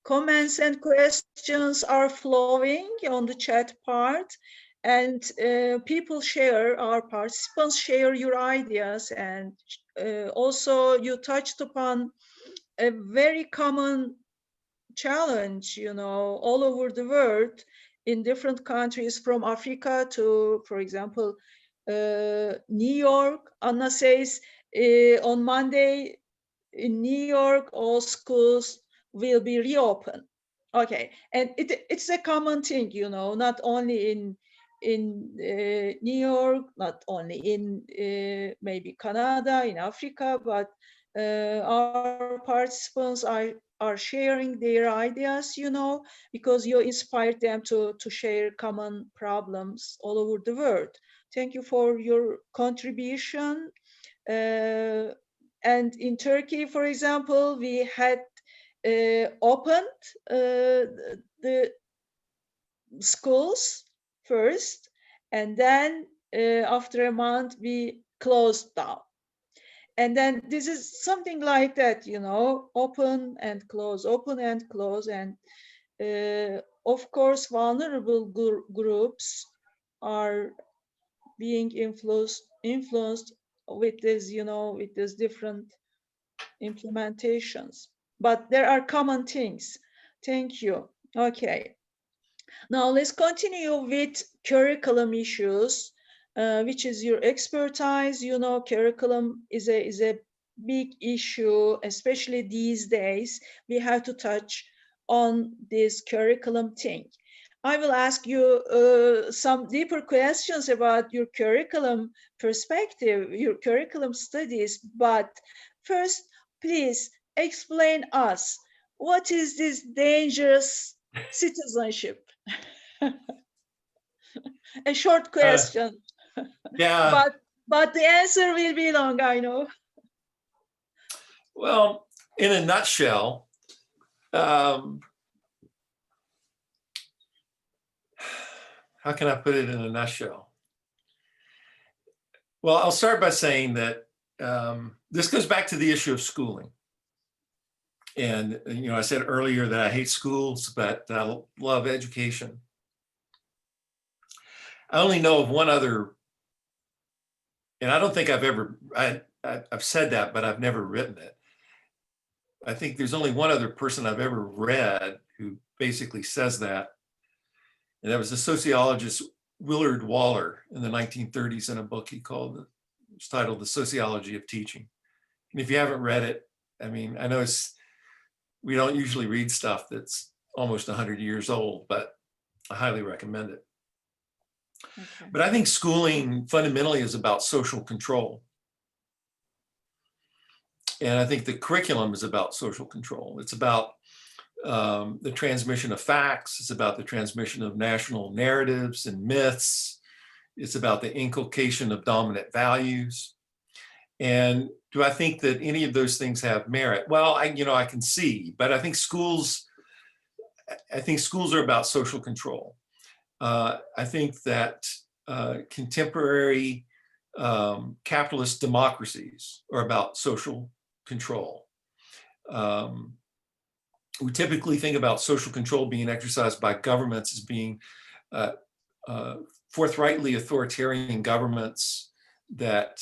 Comments and questions are flowing on the chat part, and our participants share your ideas, and also you touched upon a very common challenge, all over the world, in different countries, from Africa to, for example, New York. Anna says on Monday in New York, all schools will be reopened. Okay, and it's a common thing, not only in New York, not only in maybe Canada, in Africa, but our participants are sharing their ideas, because you inspired them to share common problems all over the world. Thank you for your contribution. And in Turkey, for example, we had opened the schools first, and then after a month we closed down. And then this is something like that, open and close, and of course vulnerable groups are being influenced with this, with these different implementations. But there are common things. Thank you. Okay. Now let's continue with curriculum issues, which is your expertise. Curriculum is a big issue, especially these days. We have to touch on this curriculum thing. I will ask you some deeper questions about your curriculum perspective, your curriculum studies. But first, please explain us, what is this dangerous citizenship? A short question. Yeah. But the answer will be long, I know. Well, in a nutshell, how can I put it in a nutshell? Well, I'll start by saying that this goes back to the issue of schooling. And, I said earlier that I hate schools, but I love education. I only know of one other, and I don't think I've said that, but I've never written it. I think there's only one other person I've ever read who basically says that. And that was the sociologist Willard Waller in the 1930s in a book it's titled The Sociology of Teaching. And if you haven't read it, I mean, I know we don't usually read stuff that's almost 100 years old, but I highly recommend it. Okay. But I think schooling fundamentally is about social control. And I think the curriculum is about social control. It's about the transmission of facts. It's about the transmission of national narratives and myths. It's about the inculcation of dominant values. And do I think that any of those things have merit? Well, I can see, but I think schools are about social control. I think that contemporary capitalist democracies are about social control. We typically think about social control being exercised by governments as being forthrightly authoritarian governments that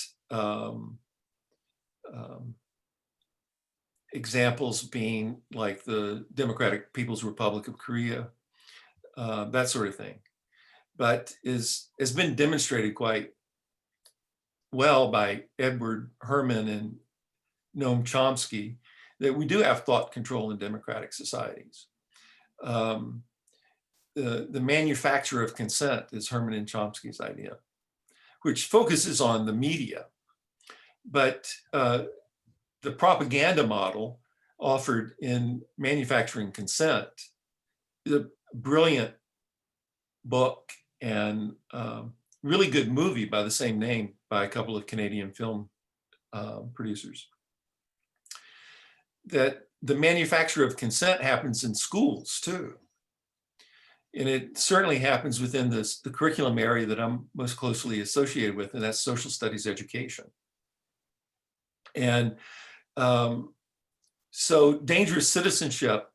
examples being like the Democratic People's Republic of Korea, that sort of thing. But has been demonstrated quite well by Edward Herman and Noam Chomsky that we do have thought control in democratic societies. The manufacture of consent is Herman and Chomsky's idea, which focuses on the media. But the propaganda model offered in manufacturing consent is a brilliant book and really good movie by the same name by a couple of Canadian film producers. that the manufacture of consent happens in schools too. And it certainly happens within the curriculum area that I'm most closely associated with, and that's social studies education. And so dangerous citizenship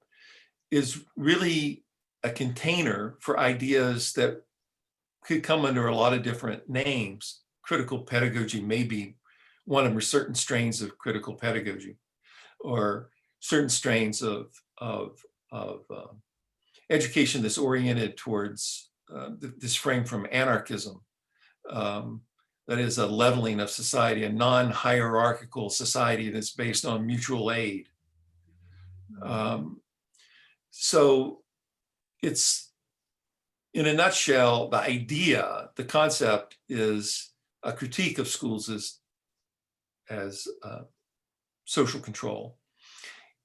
is really a container for ideas that could come under a lot of different names. Critical pedagogy may be one of them, or certain strains of critical pedagogy, or certain strains of education that's oriented towards this frame from anarchism, that is a leveling of society, a non-hierarchical society that's based on mutual aid. So it's, in a nutshell, the idea, the concept is a critique of schools as social control.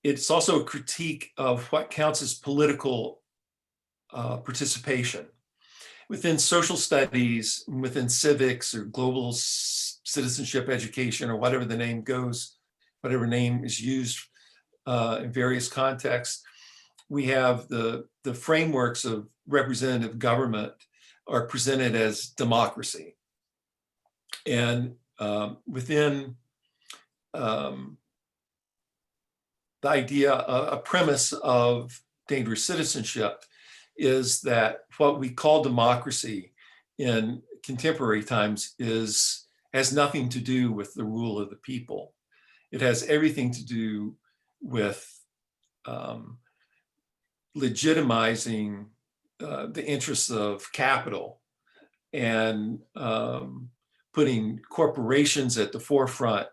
It's also a critique of what counts as political participation. Within social studies, within civics or global citizenship education, or whatever the name goes, whatever name is used in various contexts, we have the frameworks of representative government are presented as democracy. And within the idea, a premise of dangerous citizenship is that what we call democracy in contemporary times has nothing to do with the rule of the people. It has everything to do with legitimizing the interests of capital and putting corporations at the forefront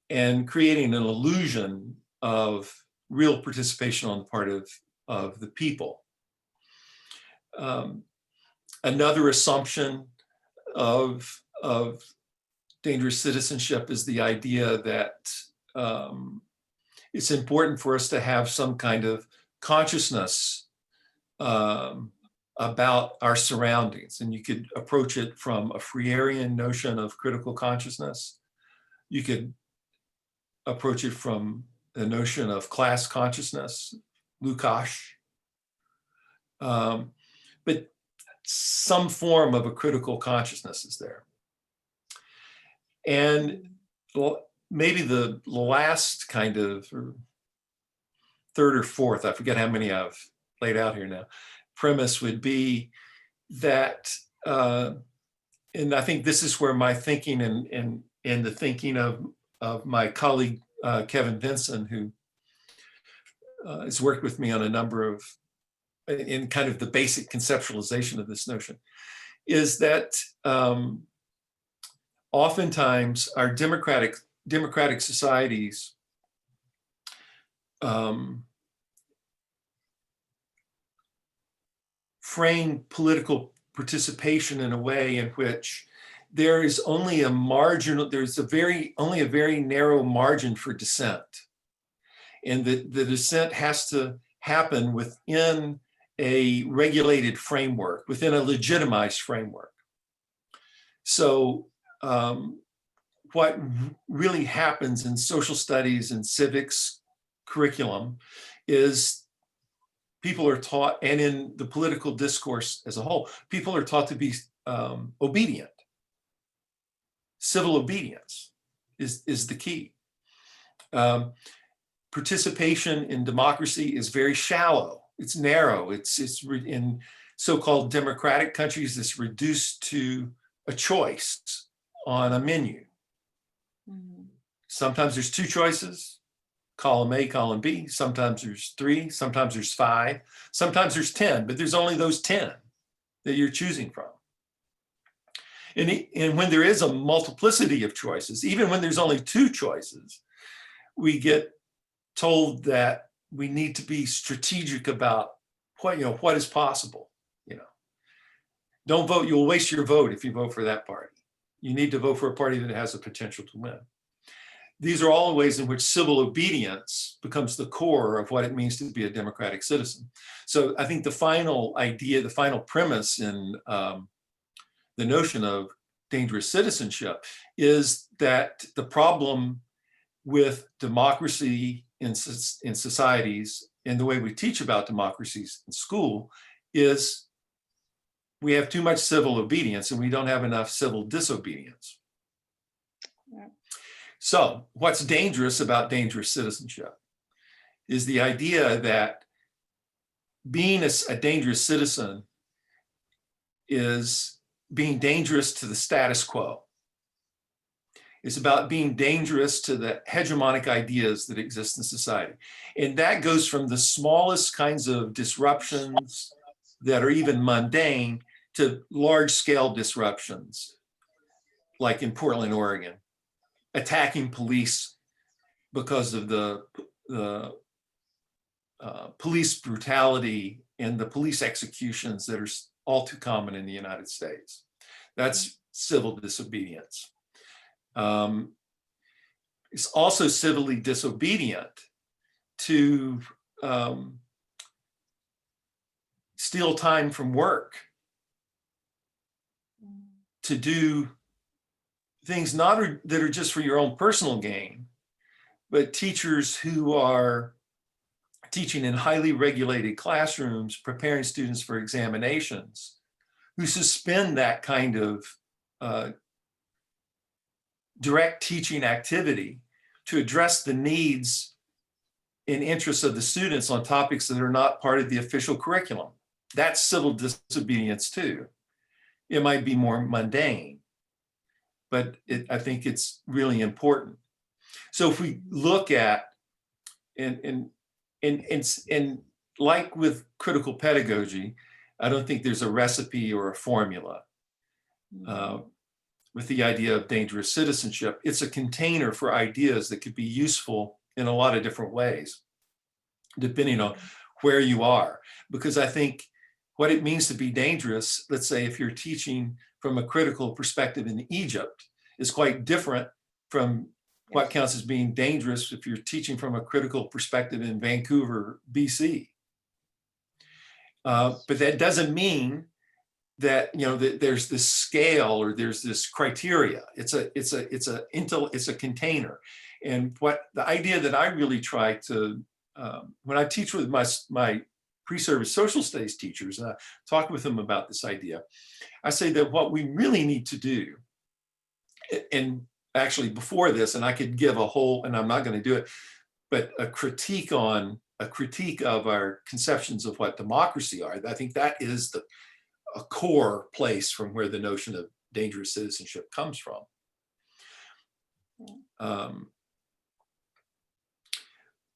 and creating an illusion of real participation on the part of the people. Another assumption of dangerous citizenship is the idea that it's important for us to have some kind of consciousness about our surroundings. And you could approach it from a Freirean notion of critical consciousness. You could approach it from the notion of class consciousness, Lukács. But some form of a critical consciousness is there. And maybe the last kind of, or third or fourth, I forget how many I've laid out here now, premise would be that, and I think this is where my thinking and the thinking of my colleague, Kevin Vinson, who has worked with me on a number of, in kind of the basic conceptualization of this notion, is that oftentimes our democratic societies frame political participation in a way in which there is only a marginal, only a very narrow margin for dissent. And the dissent has to happen within a regulated framework, within a legitimized framework. So what really happens in social studies and civics curriculum is people are taught, and in the political discourse as a whole, people are taught to be obedient. Civil obedience is the key. Participation in democracy is very shallow. It's narrow. It's in so-called democratic countries, it's reduced to a choice on a menu. Mm-hmm. Sometimes there's two choices, column A, column B. Sometimes there's 3, sometimes there's 5, sometimes there's 10, but there's only those 10 that you're choosing from. And when there is a multiplicity of choices, even when there's only 2 choices, we get told that we need to be strategic about what is possible. Don't vote, you'll waste your vote if you vote for that party. You need to vote for a party that has the potential to win. These are all ways in which civil obedience becomes the core of what it means to be a democratic citizen. So I think the final idea, the final premise in the notion of dangerous citizenship is that the problem with democracy in societies, and the way we teach about democracies in school, is we have too much civil obedience and we don't have enough civil disobedience. Yeah. So what's dangerous about dangerous citizenship is the idea that being a dangerous citizen is being dangerous to the status quo. It's about being dangerous to the hegemonic ideas that exist in society. And that goes from the smallest kinds of disruptions that are even mundane to large-scale disruptions, like in Portland, Oregon, attacking police because of the police brutality and the police executions that are all too common in the United States. That's civil disobedience. It's also civilly disobedient to steal time from work, to do things that are just for your own personal gain, but teachers who are teaching in highly regulated classrooms, preparing students for examinations, who suspend that kind of direct teaching activity to address the needs and interests of the students on topics that are not part of the official curriculum. That's civil disobedience too. It might be more mundane, but I think it's really important. So if we look at, and like with critical pedagogy, I don't think there's a recipe or a formula. With the idea of dangerous citizenship, it's a container for ideas that could be useful in a lot of different ways, depending on where you are. Because I think what it means to be dangerous, let's say if you're teaching from a critical perspective in Egypt, is quite different from what counts as being dangerous if you're teaching from a critical perspective in Vancouver, BC. But that doesn't mean that that there's this scale or there's this criteria. It's a container. And what the idea that I really try to when I teach with my pre-service social studies teachers, and I talk with them about this idea, I say that what we really need to do, and actually before this, and I could give a whole, and I'm not going to do it, but a critique of our conceptions of what democracy are. I think that is a core place from where the notion of dangerous citizenship comes from.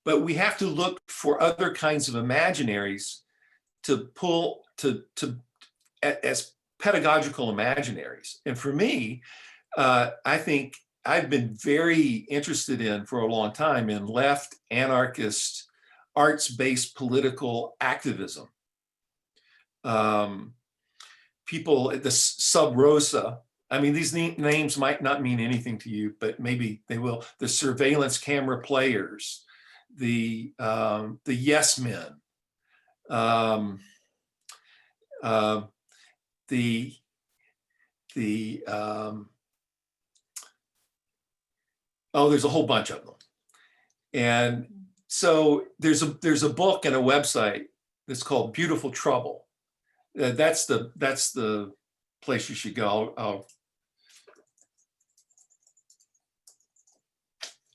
But we have to look for other kinds of imaginaries to pull as pedagogical imaginaries. And for me, I think I've been very interested in for a long time in left anarchist arts-based political activism. People at the Sub Rosa, I mean, these names might not mean anything to you, but maybe they will. The surveillance camera players, the yes men, there's a whole bunch of them. And so there's a book and a website that's called Beautiful Trouble. That's the place you should go.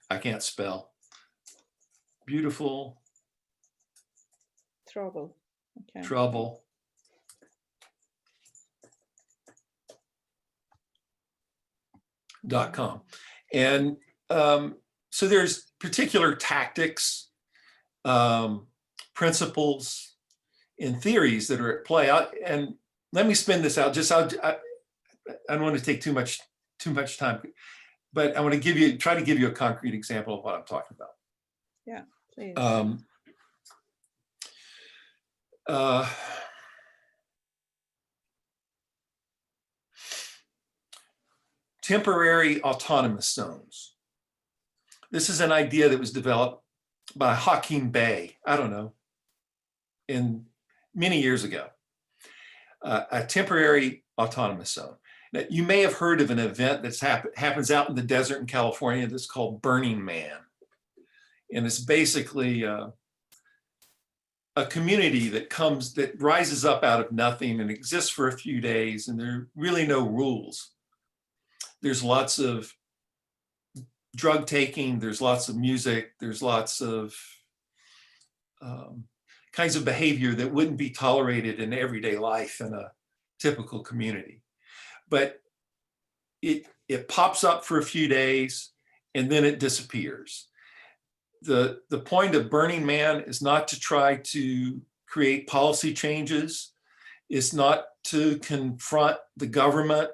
I can't spell. Beautiful Trouble. Okay. Trouble. .com. And so there's particular tactics, principles, and theories that are at play. And let me spin this out. I don't want to take too much time, but I want to try to give you a concrete example of what I'm talking about. Yeah, please. Temporary autonomous zones. This is an idea that was developed by Hakim Bey, I don't know, many years ago. A temporary autonomous zone. Now, you may have heard of an event that's happens out in the desert in California that's called Burning Man. And it's basically a community that rises up out of nothing and exists for a few days, and there are really no rules. There's lots of drug taking, there's lots of music, there's lots of kinds of behavior that wouldn't be tolerated in everyday life in a typical community. But it pops up for a few days and then it disappears. The point of Burning Man is not to try to create policy changes. It's not to confront the government.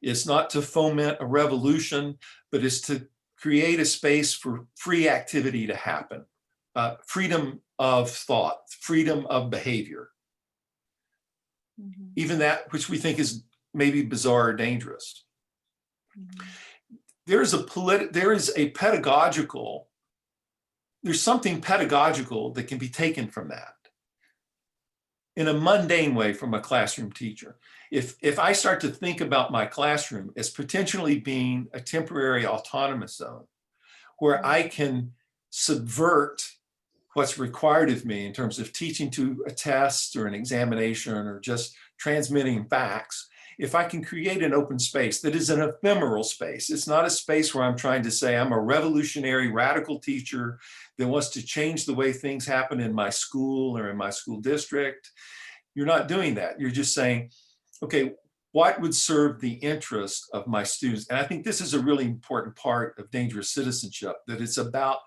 It's not to foment a revolution, but it's to create a space for free activity to happen. Freedom of thought, freedom of behavior. Mm-hmm. Even that which we think is maybe bizarre or dangerous. Mm-hmm. There's something pedagogical that can be taken from that in a mundane way from a classroom teacher. If I start to think about my classroom as potentially being a temporary autonomous zone where I can subvert what's required of me in terms of teaching to a test or an examination or just transmitting facts, if I can create an open space that is an ephemeral space, it's not a space where I'm trying to say I'm a revolutionary radical teacher that wants to change the way things happen in my school or in my school district. You're not doing that. You're just saying, okay, what would serve the interest of my students? And I think this is a really important part of Dangerous Citizenship, that it's about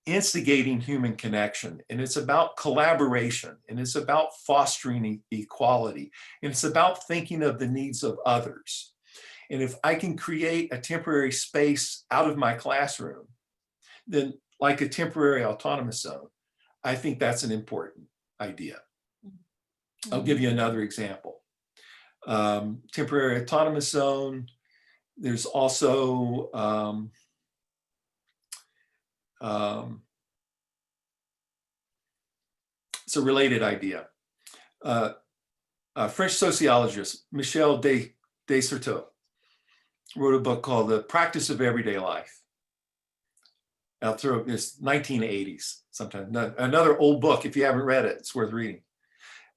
instigating human connection, and it's about collaboration, and it's about fostering equality, and it's about thinking of the needs of others. And if I can create a temporary space out of my classroom, then like a temporary autonomous zone, I think that's an important idea. I'll give you another example. Temporary autonomous zone. There's also it's a related idea. A French sociologist, Michel Desserteaux, wrote a book called The Practice of Everyday Life. I'll throw this 1980s sometime. Another old book, if you haven't read it, it's worth reading.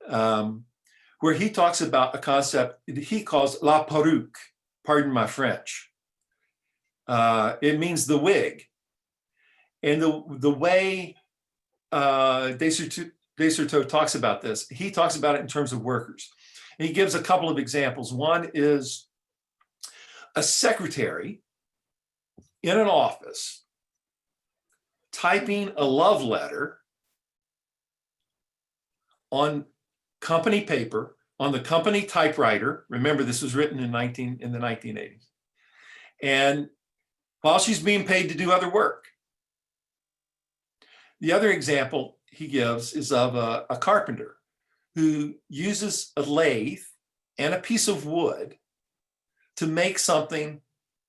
Where he talks about a concept he calls la perruque, pardon my French. It means the wig. And the way Desserteaux talks about this, he talks about it in terms of workers. And he gives a couple of examples. One is a secretary in an office typing a love letter on company paper, on the company typewriter. Remember, this was written in the 1980s. And while she's being paid to do other work. The other example he gives is of a carpenter who uses a lathe and a piece of wood to make something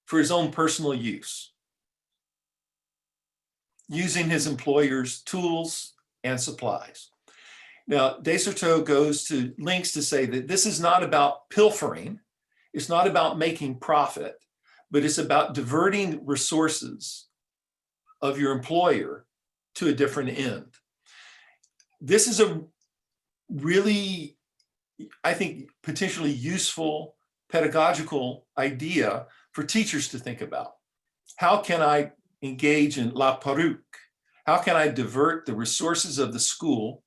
for his own personal use, using his employer's tools and supplies. Now, Desserteaux goes to lengths to say that this is not about pilfering, it's not about making profit, but it's about diverting resources of your employer to a different end. This is a really, I think, potentially useful pedagogical idea for teachers to think about. How can I engage in la perruque? How can I divert the resources of the school?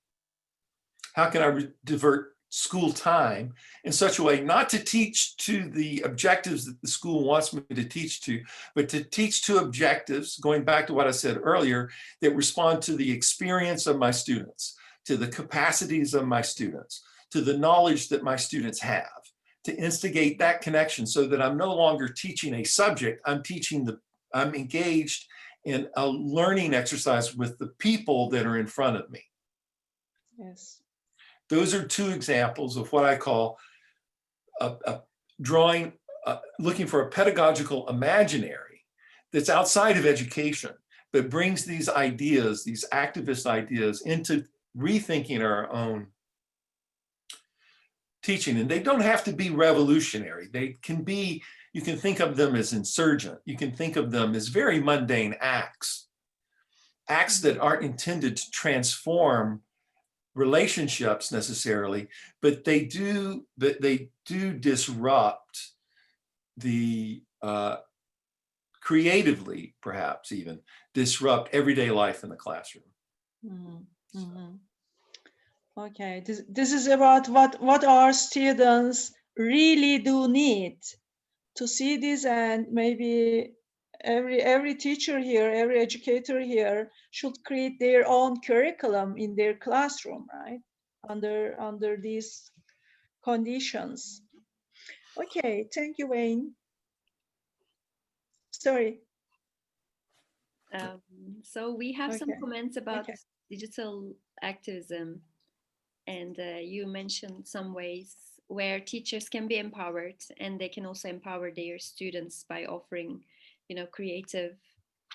How can I divert school time in such a way not to teach to the objectives that the school wants me to teach to, but to teach to objectives, going back to what I said earlier, that respond to the experience of my students, to the capacities of my students, to the knowledge that my students have, to instigate that connection so that I'm no longer teaching a subject, I'm engaged in a learning exercise with the people that are in front of me. Yes. Those are two examples of what I call looking for a pedagogical imaginary that's outside of education, but brings these ideas, these activist ideas, into rethinking our own teaching. And they don't have to be revolutionary. They can be, you can think of them as insurgent. You can think of them as very mundane acts. acts that aren't intended to transform relationships necessarily, but they do disrupt the creatively, perhaps even disrupt everyday life in the classroom. Okay, this is about what our students really do need to see this, and maybe every teacher here, every educator here should create their own curriculum in their classroom, right? Under these conditions. Okay, thank you, Wayne. Sorry. So we have some comments about digital activism, and you mentioned some ways where teachers can be empowered, and they can also empower their students by offering, creative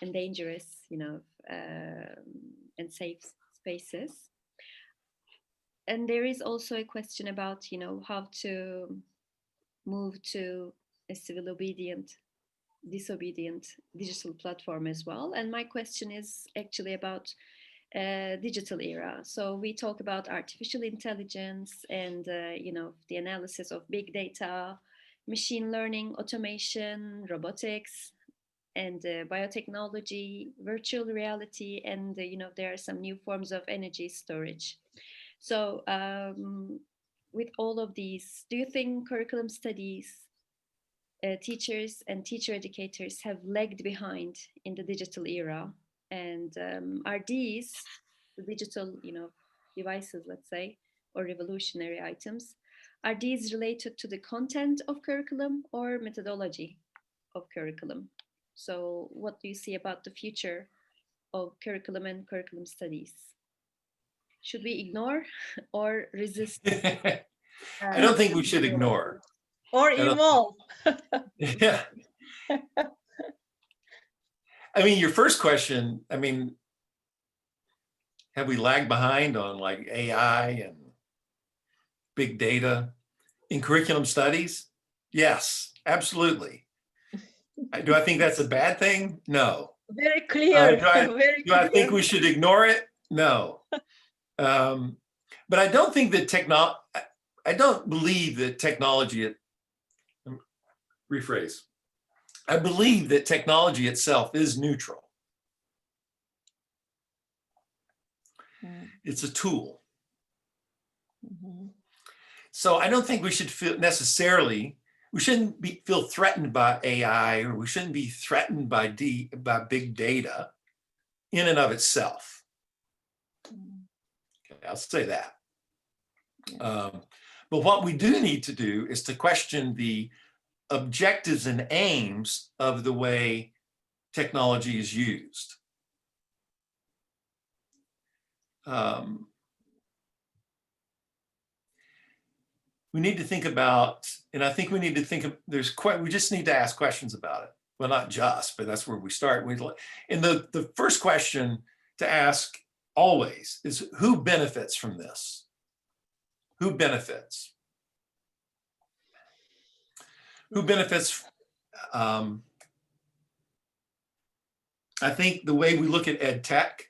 and dangerous, and safe spaces. And there is also a question about, how to move to a civil obedient, disobedient digital platform as well. And my question is actually about digital era. So we talk about artificial intelligence and the analysis of big data, machine learning, automation, robotics, and biotechnology, virtual reality, and there are some new forms of energy storage. So with all of these, do you think curriculum studies, teachers and teacher educators have lagged behind in the digital era? And are these the digital, devices, let's say, or revolutionary items, are these related to the content of curriculum or methodology of curriculum? So what do you see about the future of curriculum and curriculum studies? Should we ignore or resist? I don't think we should ignore. Or evolve. Yeah. I mean, your first question, I mean, have we lagged behind on like AI and big data in curriculum studies? Yes, absolutely. Do I think that's a bad thing? No. Very clear. Do I think we should ignore it? No. But I don't think that I don't believe that technology, rephrase, I believe that technology itself is neutral. It's a tool. So I don't think we should feel necessarily, we shouldn't feel threatened by AI, or we shouldn't be threatened by big data in and of itself. Okay, I'll say that. But what we do need to do is to question the objectives and aims of the way technology is used. We need to think about, and I think we need to think of, we just need to ask questions about it. Well, not just, but that's where we start. And the first question to ask always is, who benefits from this? Who benefits? Who benefits? I think the way we look at ed tech,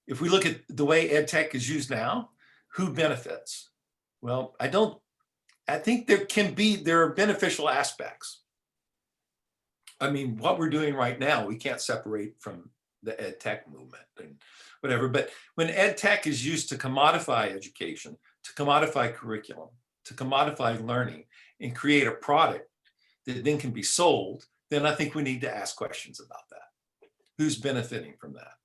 if we look at the way ed tech is used now, who benefits? Well, I think there are beneficial aspects. I mean, what we're doing right now, we can't separate from the ed tech movement and whatever, but when ed tech is used to commodify education, to commodify curriculum, to commodify learning, and create a product that then can be sold, then I think we need to ask questions about that. Who's benefiting from that?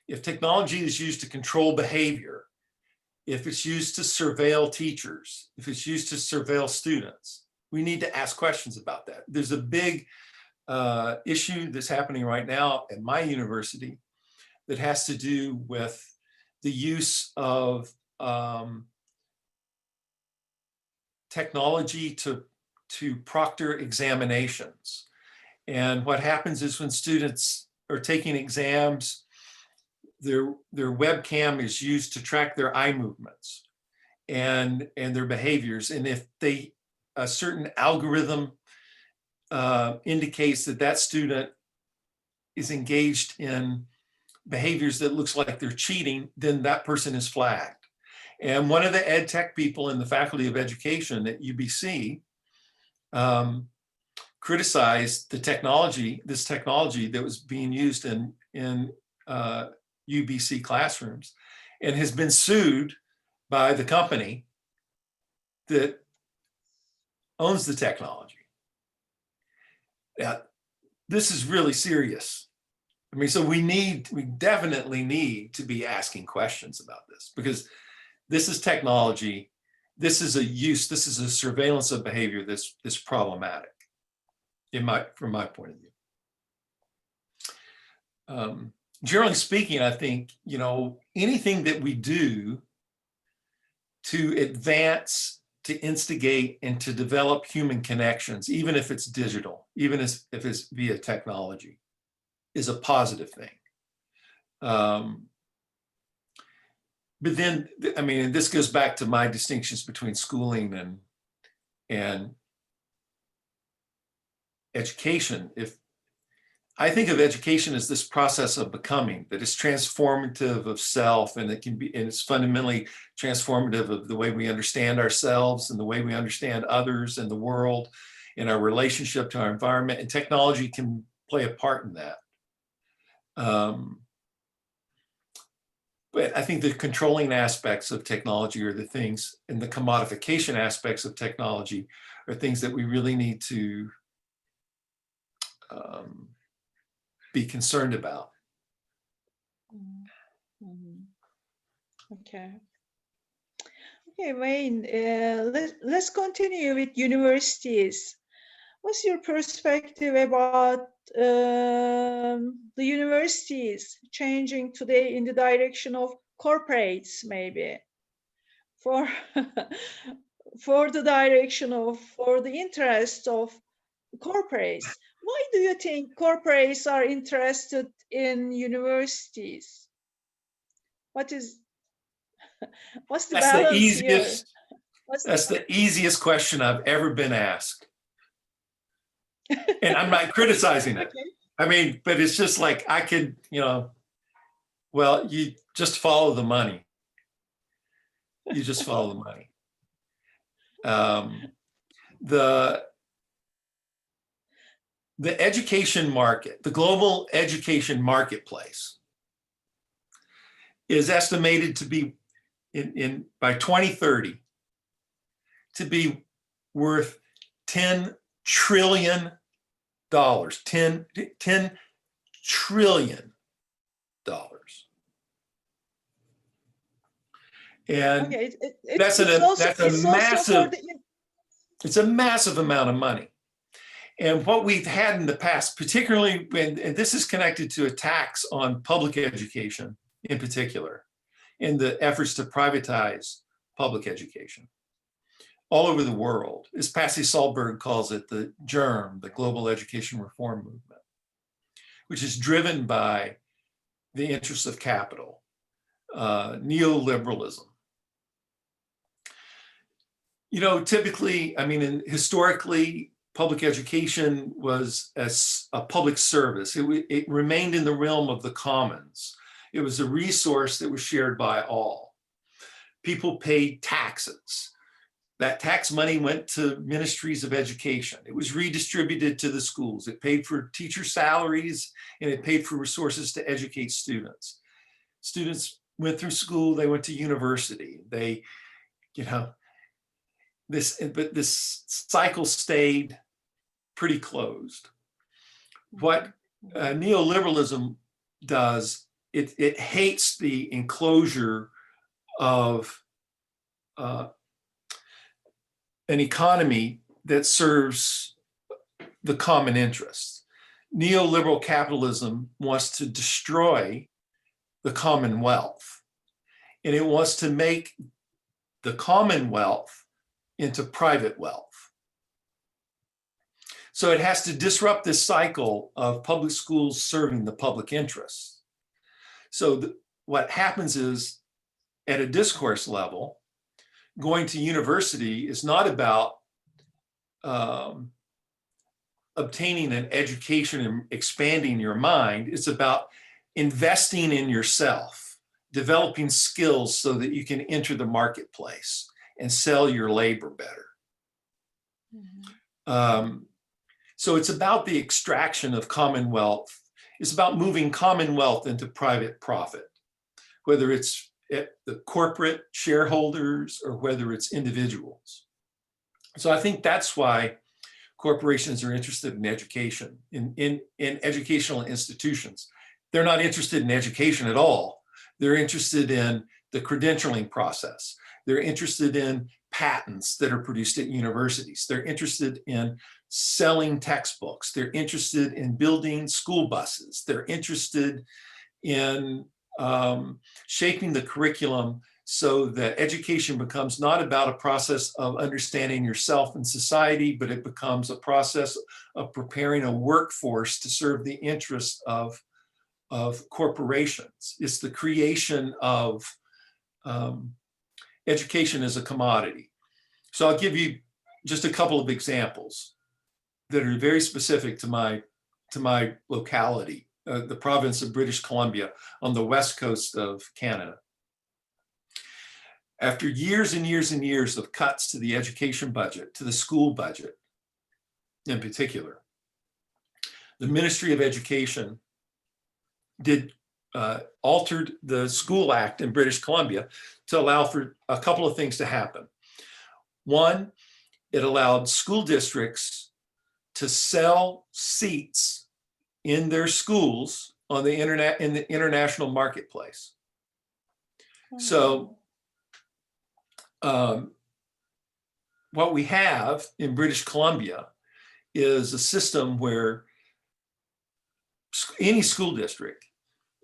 If technology is used to control behavior, if it's used to surveil teachers, if it's used to surveil students, we need to ask questions about that. There's a big issue that's happening right now at my university that has to do with the use of technology to proctor examinations. And what happens is when students are taking exams, their webcam is used to track their eye movements and their behaviors. And if a certain algorithm indicates that that student is engaged in behaviors that looks like they're cheating, then that person is flagged. And one of the ed tech people in the Faculty of Education at UBC criticized the technology, this technology that was being used in UBC classrooms, and has been sued by the company that owns the technology. Yeah, this is really serious. I mean, so we definitely need to be asking questions about this, because this is technology, this is a surveillance of behavior that's problematic from my point of view. Generally speaking, I think, anything that we do to advance, to instigate, and to develop human connections, even if it's digital, even if it's via technology, is a positive thing. But then, I mean, and this goes back to my distinctions between schooling and education. If I think of education as this process of becoming, that is transformative of self, and it's fundamentally transformative of the way we understand ourselves and the way we understand others and the world and our relationship to our environment, and technology can play a part in that. But I think the controlling aspects of technology are the things, and the commodification aspects of technology are things that we really need to be concerned about. Okay. Okay, Wayne, let's continue with universities. What's your perspective about the universities changing today in the direction of corporates, maybe, for the interest of corporates? Why do you think corporates are interested in universities? What's the balance here? That's the easiest question I've ever been asked. And I'm not criticizing it. Okay. I mean, but it's just like, I could, well, you just follow the money. You just follow the money. The education market, the global education marketplace, is estimated to be by 2030 to be worth $10 trillion. $10 trillion. And okay, it's a massive amount of money. And what we've had in the past, particularly and this is connected to attacks on public education in particular, in the efforts to privatize public education all over the world, as Patsy Sahlberg calls it, the GERM, the Global Education Reform Movement, which is driven by the interests of capital, neoliberalism. Typically, I mean, historically, public education was a public service. It remained in the realm of the commons. It was a resource that was shared by all. People paid taxes. That tax money went to ministries of education. It was redistributed to the schools. It paid for teacher salaries, and it paid for resources to educate students. Students went through school, they went to university. They, this cycle stayed pretty closed. What neoliberalism does, it hates the enclosure of an economy that serves the common interests. Neoliberal capitalism wants to destroy the commonwealth, and it wants to make the commonwealth into private wealth. So it has to disrupt this cycle of public schools serving the public interests. So what happens is, at a discourse level, going to university is not about obtaining an education and expanding your mind. It's about investing in yourself, developing skills so that you can enter the marketplace and sell your labor better. So it's about the extraction of commonwealth. It's about moving commonwealth into private profit, whether it's the corporate shareholders or whether it's individuals. So I think that's why corporations are interested in education, in educational institutions. They're not interested in education at all. They're interested in the credentialing process. They're interested in patents that are produced at universities. They're interested in selling textbooks. They're interested in building school buses. They're interested in shaping the curriculum so that education becomes not about a process of understanding yourself and society, but it becomes a process of preparing a workforce to serve the interests of corporations. It's the creation of education as a commodity. So I'll give you just a couple of examples that are very specific to my locality, the province of British Columbia on the west coast of Canada. After years and years and years of cuts to the education budget, to the school budget in particular, the Ministry of Education altered the School Act in British Columbia to allow for a couple of things to happen. One, it allowed school districts to sell seats in their schools on the internet, in the international marketplace. So what we have in British Columbia is a system where any school district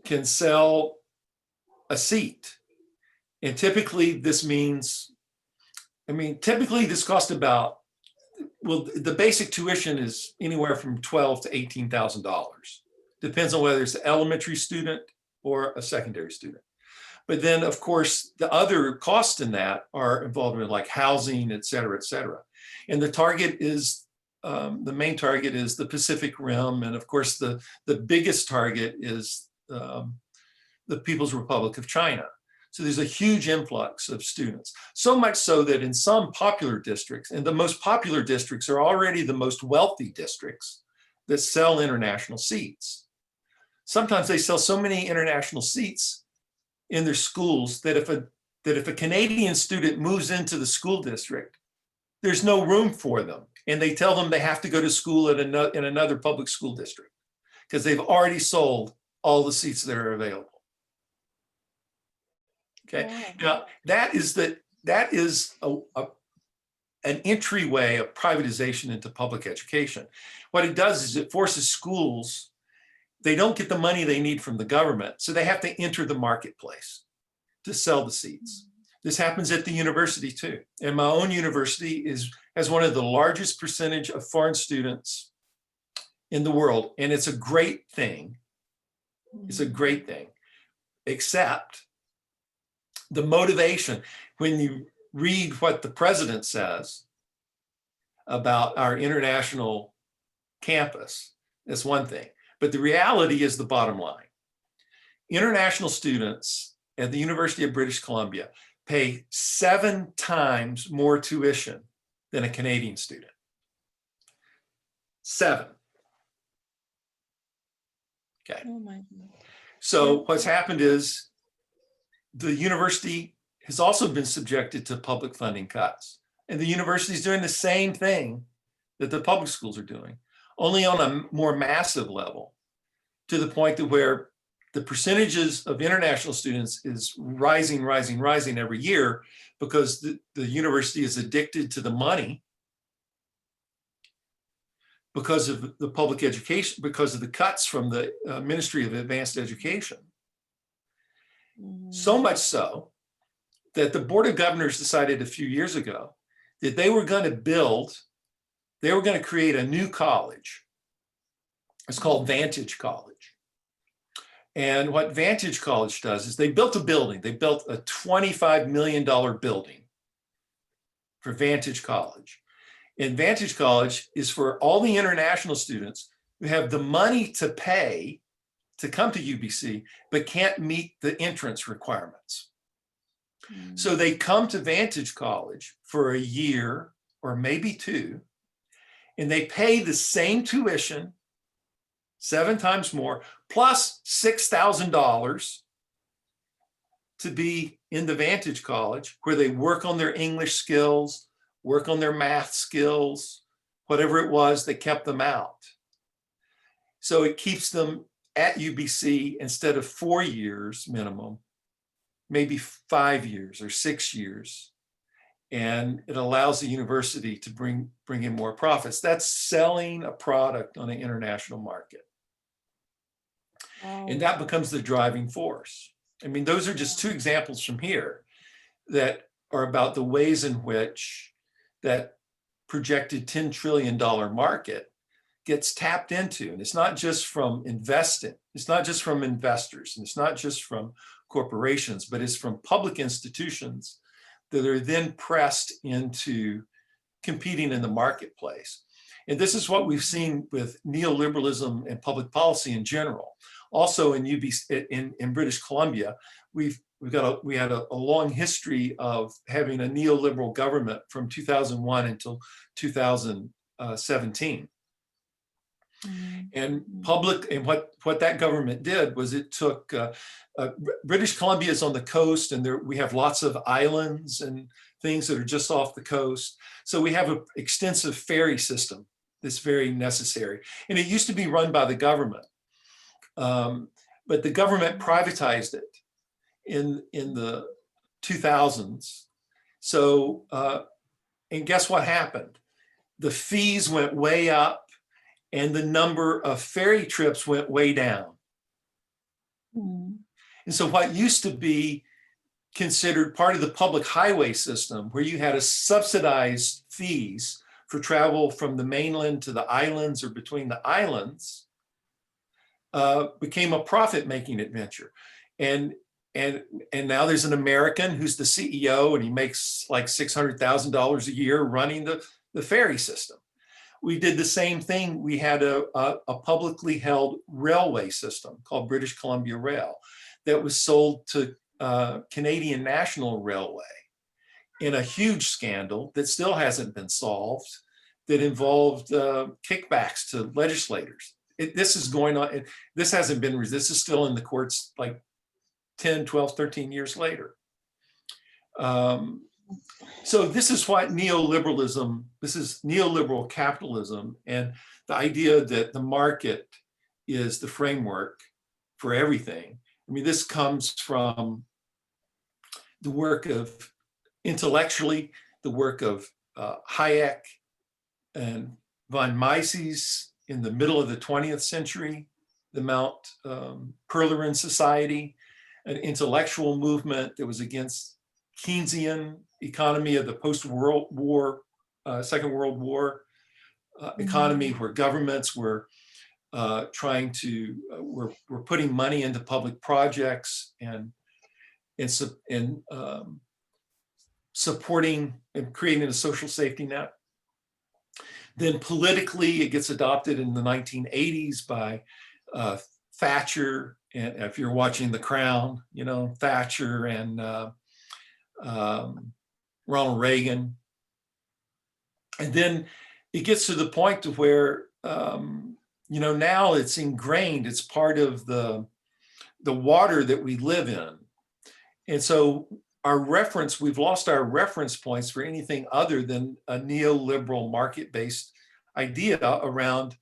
can sell a seat. And typically this means, typically this costs about, well, the basic tuition is anywhere from $12,000 to $18,000. Depends on whether it's an elementary student or a secondary student. But then, of course, the other costs in that are involved in like housing, et cetera, et cetera. And the target is, the main target is the Pacific Rim. And of course, the biggest target is the People's Republic of China. So there's a huge influx of students, so much so that in some popular districts, and the most popular districts are already the most wealthy districts that sell international seats. Sometimes they sell so many international seats in their schools that if a Canadian student moves into the school district, there's no room for them. And they tell them they have to go to school in another public school district because they've already sold all the seats that are available. Okay, now that is an entryway of privatization into public education. What it does is it forces schools, they don't get the money they need from the government, so they have to enter the marketplace to sell the seats. This happens at the university too. And my own university has one of the largest percentage of foreign students in the world. And it's a great thing. It's a great thing, except the motivation, when you read what the president says about our international campus, that's one thing. But the reality is the bottom line. International students at the University of British Columbia pay 7 times more tuition than a Canadian student. 7. Okay. Oh my God. So what's happened is the university has also been subjected to public funding cuts. And the university is doing the same thing that the public schools are doing, only on a more massive level, to the point that where the percentages of international students is rising every year because the university is addicted to the money because of the public education, because of the cuts from the Ministry of Advanced Education. So much so that the Board of Governors decided a few years ago that they were going to create a new college. It's called Vantage College. And what Vantage College does is they built a building. They built a $25 million building for Vantage College. in Vantage College is for all the international students who have the money to pay to come to UBC, but can't meet the entrance requirements. So they come to Vantage College for a year or maybe 2, and they pay the same tuition, 7 times more, plus $6,000 to be in the Vantage College, where they work on their English skills, work on their math skills, whatever it was that kept them out. So it keeps them at UBC instead of 4 years minimum, maybe 5 years or 6 years. And it allows the university to bring in more profits. That's selling a product on an international market. Wow. And that becomes the driving force. I mean, those are just 2 examples from here that are about the ways in which that projected $10 trillion market gets tapped into. And it's not just from investing, it's not just from investors, and it's not just from corporations, but it's from public institutions that are then pressed into competing in the marketplace. And this is what we've seen with neoliberalism and public policy in general. Also in UBC, in British Columbia, we had a long history of having a neoliberal government from 2001 until 2017. And what that government did was it took British Columbia is on the coast, and we have lots of islands and things that are just off the coast. So we have an extensive ferry system that's very necessary. And it used to be run by the government, but the government privatized it in the 2000s. So, and guess what happened? The fees went way up, and the number of ferry trips went way down. And so what used to be considered part of the public highway system, where you had a subsidized fees for travel from the mainland to the islands or between the islands, became a profit-making adventure. And now there's an American who's the CEO, and he makes like $600,000 a year running the ferry system. We did the same thing. We had a publicly held railway system called British Columbia Rail that was sold to Canadian National Railway in a huge scandal that still hasn't been solved, that involved kickbacks to legislators. This is going on. This hasn't been, this is still in the courts like 10, 12, 13 years later. So this is what neoliberalism, this is neoliberal capitalism, and the idea that the market is the framework for everything. I mean, this comes from the work of, intellectually, the work of Hayek and von Mises in the middle of the 20th century, the Mount Pelerin Society, an intellectual movement that was against Keynesian economy of the post-World War, Second World War economy, where governments were trying to, were putting money into public projects and supporting and creating a social safety net. Then politically, it gets adopted in the 1980s by Thatcher, and if you're watching The Crown, you know, Thatcher and Ronald Reagan. And then it gets to the point to where, you know, now it's ingrained, it's part of the water that we live in. And so we've lost our reference points for anything other than a neoliberal market-based idea around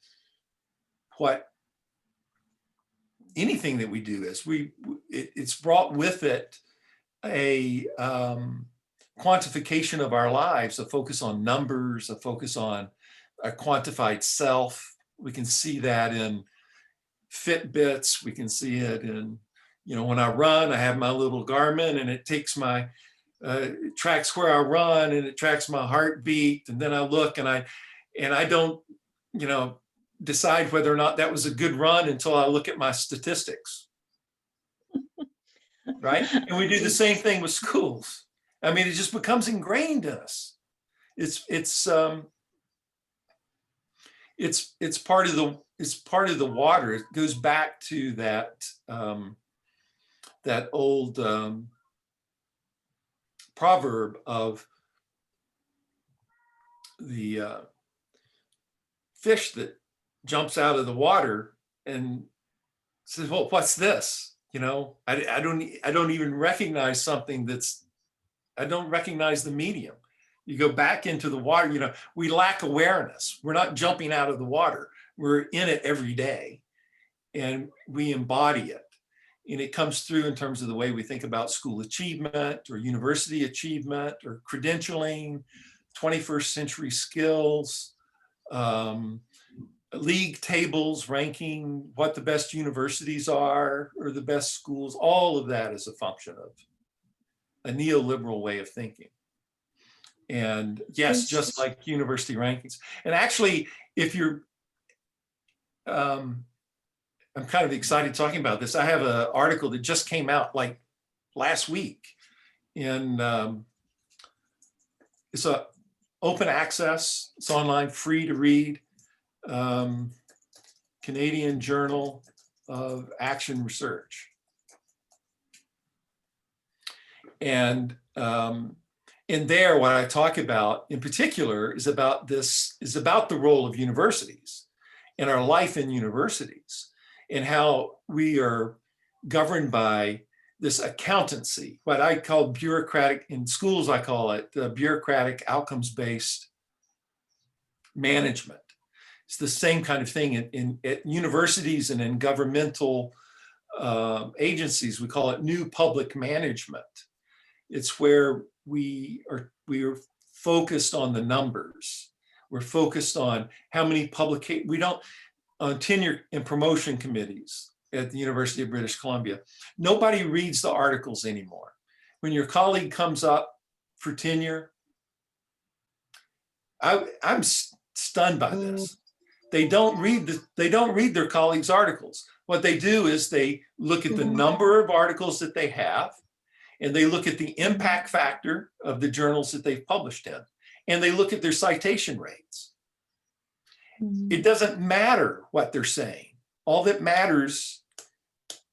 what anything that we do is. It's brought with it a quantification of our lives, a focus on numbers, a focus on a quantified self. We can see that in Fitbits. We can see it in, you know, when I run, I have my little Garmin, and it takes my, it tracks where I run, and it tracks my heartbeat. And then I look, and I don't, you know, decide whether or not that was a good run until I look at my statistics. Right? And we do the same thing with schools. I mean, it just becomes ingrained in us. It's it's part of the water. It goes back to that that old proverb of the fish that jumps out of the water and says, "Well, what's this?" You know, I don't even recognize something I don't recognize the medium. You go back into the water, you know, we lack awareness. We're not jumping out of the water. We're in it every day and we embody it. And it comes through in terms of the way we think about school achievement or university achievement or credentialing, 21st century skills, league tables ranking what the best universities are or the best schools. All of that is a function of a neoliberal way of thinking. And yes, just like university rankings. And actually, if you're, I'm kind of excited talking about this. I have an article that just came out like last week in, it's a open access, it's online, free to read, Canadian Journal of Action Research. And in there, what I talk about in particular is about the role of universities and our life in universities and how we are governed by this accountancy, what I call bureaucratic, in schools I call it bureaucratic outcomes-based management. It's the same kind of thing at universities and in governmental agencies. We call it new public management. It's where we are focused on the numbers. We're focused on how many publications, we don't, on tenure and promotion committees at the University of British Columbia, nobody reads the articles anymore. When your colleague comes up for tenure, I'm stunned by this. They don't read their colleagues' articles. What they do is they look at the number of articles that they have, and they look at the impact factor of the journals that they've published in, and they look at their citation rates. It doesn't matter what they're saying. All that matters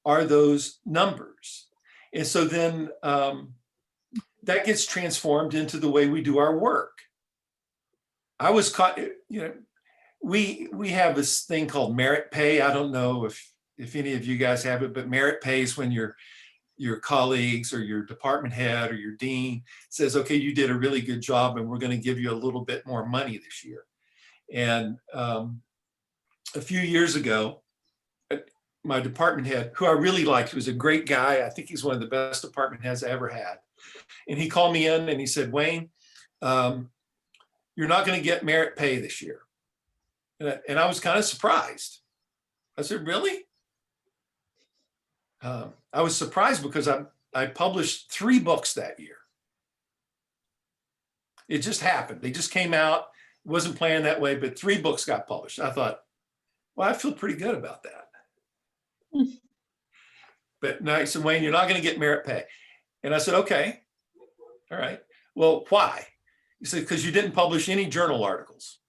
are those numbers. And so then that gets transformed into the way we do our work. I was caught, you know, we have this thing called merit pay. I don't know if any of you guys have it, but merit pay is when your colleagues or your department head or your dean says, okay, you did a really good job and we're going to give you a little bit more money this year. And a few years ago, my department head, who I really liked, who was a great guy, I think he's one of the best department heads I ever had. And he called me in and he said, Wayne, you're not going to get merit pay this year. And I was kind of surprised. I said, really? I was surprised because I published 3 books that year. It just happened. They just came out. It wasn't planned that way, but 3 books got published. I thought, well, I feel pretty good about that. But no, he said, Wayne, you're not going to get merit pay. And I said, okay, all right. Well, why? He said, because you didn't publish any journal articles.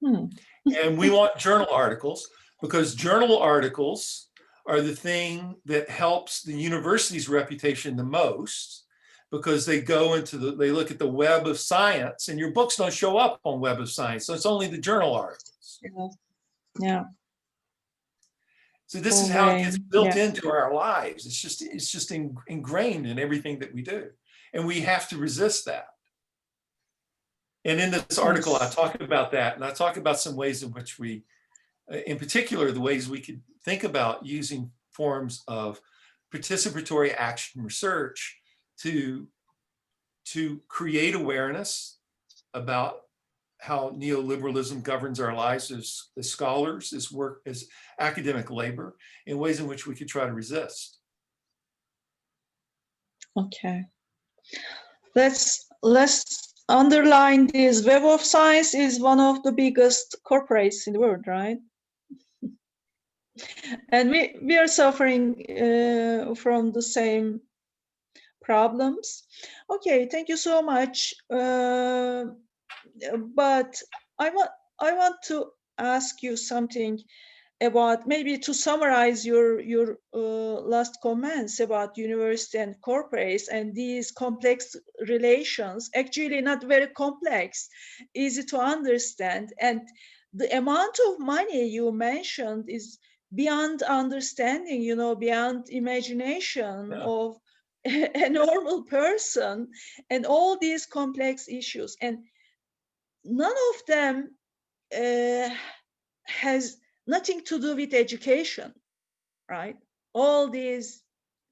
And we want journal articles because journal articles are the thing that helps the university's reputation the most, because they go into they look at the web of science, and your books don't show up on Web of Science. So it's only the journal articles. Yeah. So this is how it gets built into our lives. It's just ingrained in everything that we do. And we have to resist that. And in this article, I talk about that, and I talk about some ways in which we, in particular, the ways we could think about using forms of participatory action research to create awareness about how neoliberalism governs our lives as scholars, as work, as academic labor, in ways in which we could try to resist. Okay. Let's underline this. Web of Science is one of the biggest corporates in the world, right? And we are suffering from the same problems. Okay, thank you so much. but I want to ask you something about, maybe to summarize your last comments about university and corporates and these complex relations. Actually not very complex, easy to understand, and the amount of money you mentioned is beyond understanding, you know, beyond imagination of a normal person, and all these complex issues, and none of them has nothing to do with education, right? All these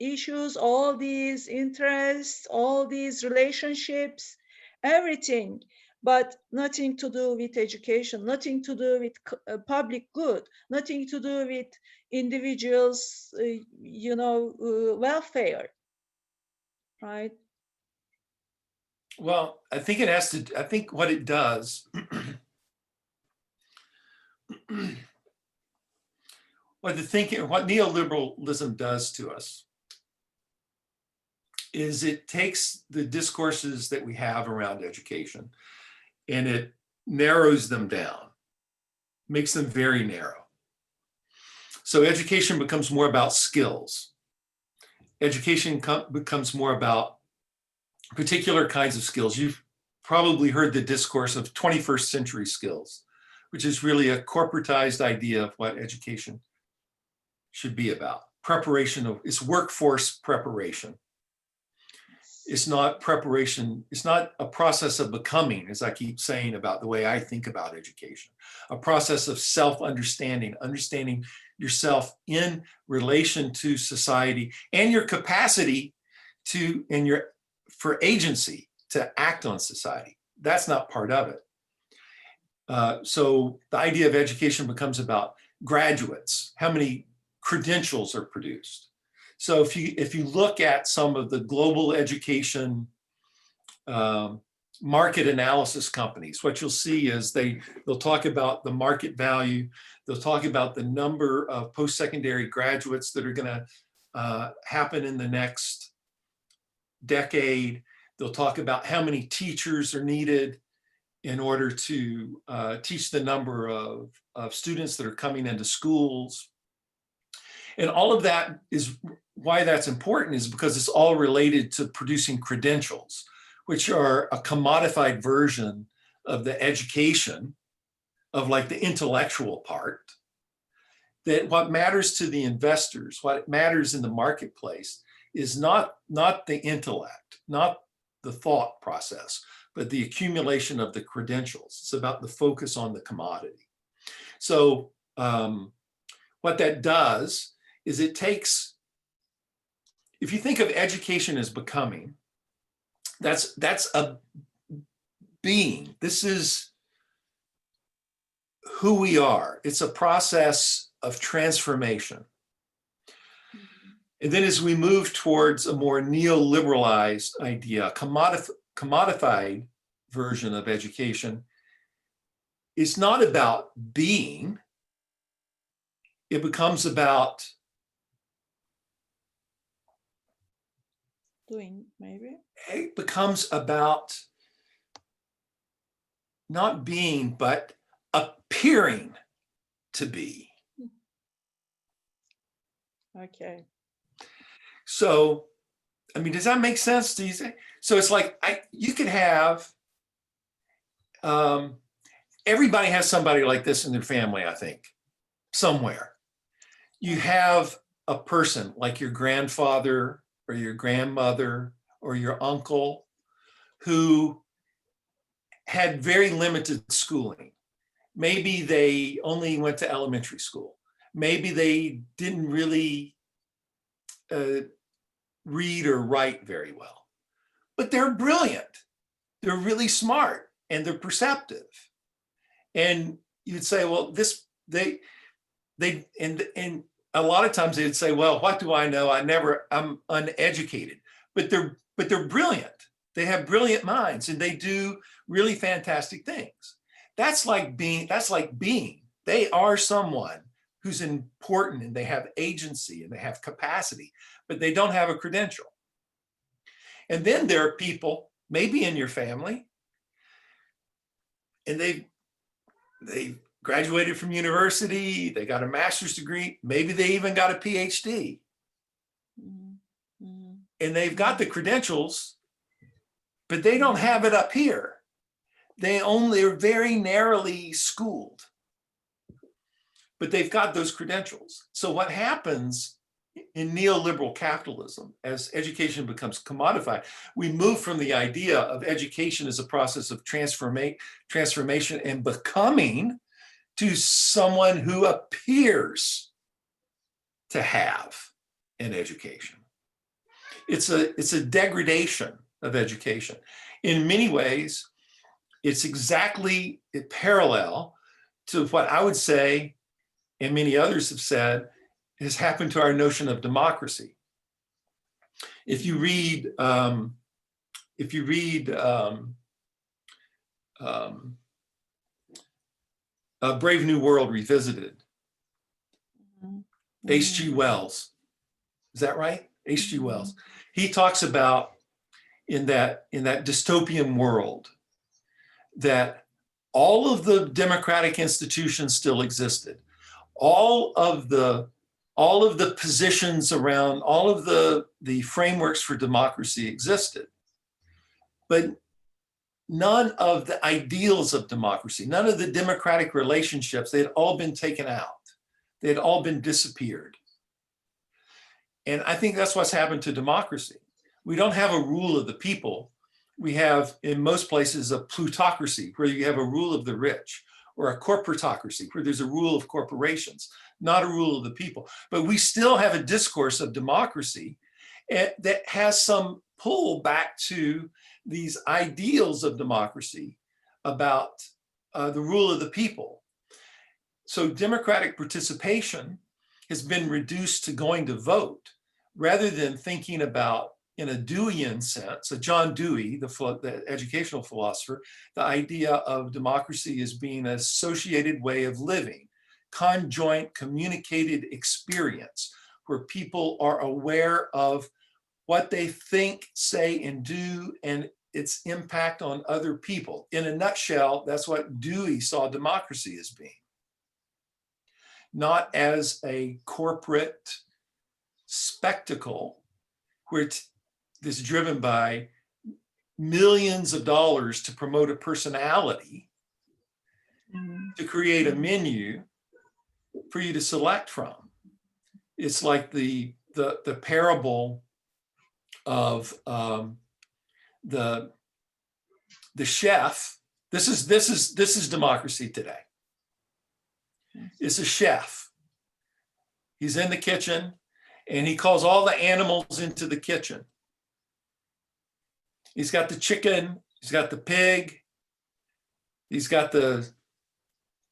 issues, all these interests, all these relationships, everything, but nothing to do with education, nothing to do with public good, nothing to do with individuals, welfare, right? Well, I think it has to, I think what it does, what neoliberalism does to us is it takes the discourses that we have around education and it narrows them down, makes them very narrow. So education becomes more about skills. Education becomes more about particular kinds of skills. You've probably heard the discourse of 21st century skills, which is really a corporatized idea of what education should be about. It's workforce preparation. It's not preparation, it's not a process of becoming, as I keep saying about the way I think about education, a process of self-understanding, understanding yourself in relation to society and your capacity for agency to act on society. That's not part of it. So the idea of education becomes about graduates, how many credentials are produced. So if you look at some of the global education market analysis companies, what you'll see is they'll talk about the market value, they'll talk about the number of post-secondary graduates that are going to happen in the next decade. They'll talk about how many teachers are needed in order to teach the number of students that are coming into schools. And all of that is why that's important, is because it's all related to producing credentials, which are a commodified version of the education, of like the intellectual part. That what matters to the investors, what matters in the marketplace is not the intellect, not the thought process, but the accumulation of the credentials. It's about the focus on the commodity. So what that does is it takes, if you think of education as becoming, that's a being. This is who we are. It's a process of transformation. And then as we move towards a more neoliberalized idea, commodified version of education, it's not about being, it becomes about doing, maybe. It becomes about not being, but appearing to be. Okay. So, I mean, does that make sense to you? So it's like, you could have, everybody has somebody like this in their family, I think, somewhere. You have a person like your grandfather or your grandmother or your uncle who had very limited schooling. Maybe they only went to elementary school. Maybe they didn't really read or write very well, but they're brilliant. They're really smart and they're perceptive. And you'd say, well, and a lot of times they'd say, well, what do I know? I'm uneducated, but they're brilliant. They have brilliant minds and they do really fantastic things. That's like being. They are someone who's important and they have agency and they have capacity, but they don't have a credential. And then there are people, maybe in your family, and they graduated from university, they got a master's degree, maybe they even got a PhD. And they've got the credentials, but they don't have it up here. They're very narrowly schooled, but they've got those credentials. So what happens in neoliberal capitalism, as education becomes commodified, we move from the idea of education as a process of transformation and becoming to someone who appears to have an education. It's a degradation of education. In many ways, it's exactly parallel to what I would say, and many others have said, has happened to our notion of democracy. If you read A Brave New World Revisited, H.G. Wells, is that right? H.G. Wells. He talks about in that dystopian world that all of the democratic institutions still existed. All of the positions around, all of the frameworks for democracy existed. But none of the ideals of democracy, none of the democratic relationships, they had all been taken out. They had all been disappeared. And I think that's what's happened to democracy. We don't have a rule of the people. We have, in most places, a plutocracy, where you have a rule of the rich, or a corporatocracy, where there's a rule of corporations, not a rule of the people. But we still have a discourse of democracy that has some pull back to these ideals of democracy about the rule of the people. So democratic participation has been reduced to going to vote, rather than thinking about, in a Deweyan sense, a John Dewey, the educational philosopher, the idea of democracy as being an associated way of living, conjoint communicated experience, where people are aware of what they think, say, and do, and its impact on other people. In a nutshell, that's what Dewey saw democracy as being. Not as a corporate spectacle where it's driven by millions of dollars to promote a personality, to create a menu for you to select from. It's like the parable of the chef. This is democracy today. It's a chef. He's in the kitchen and he calls all the animals into the kitchen. He's got the chicken, he's got the pig, he's got the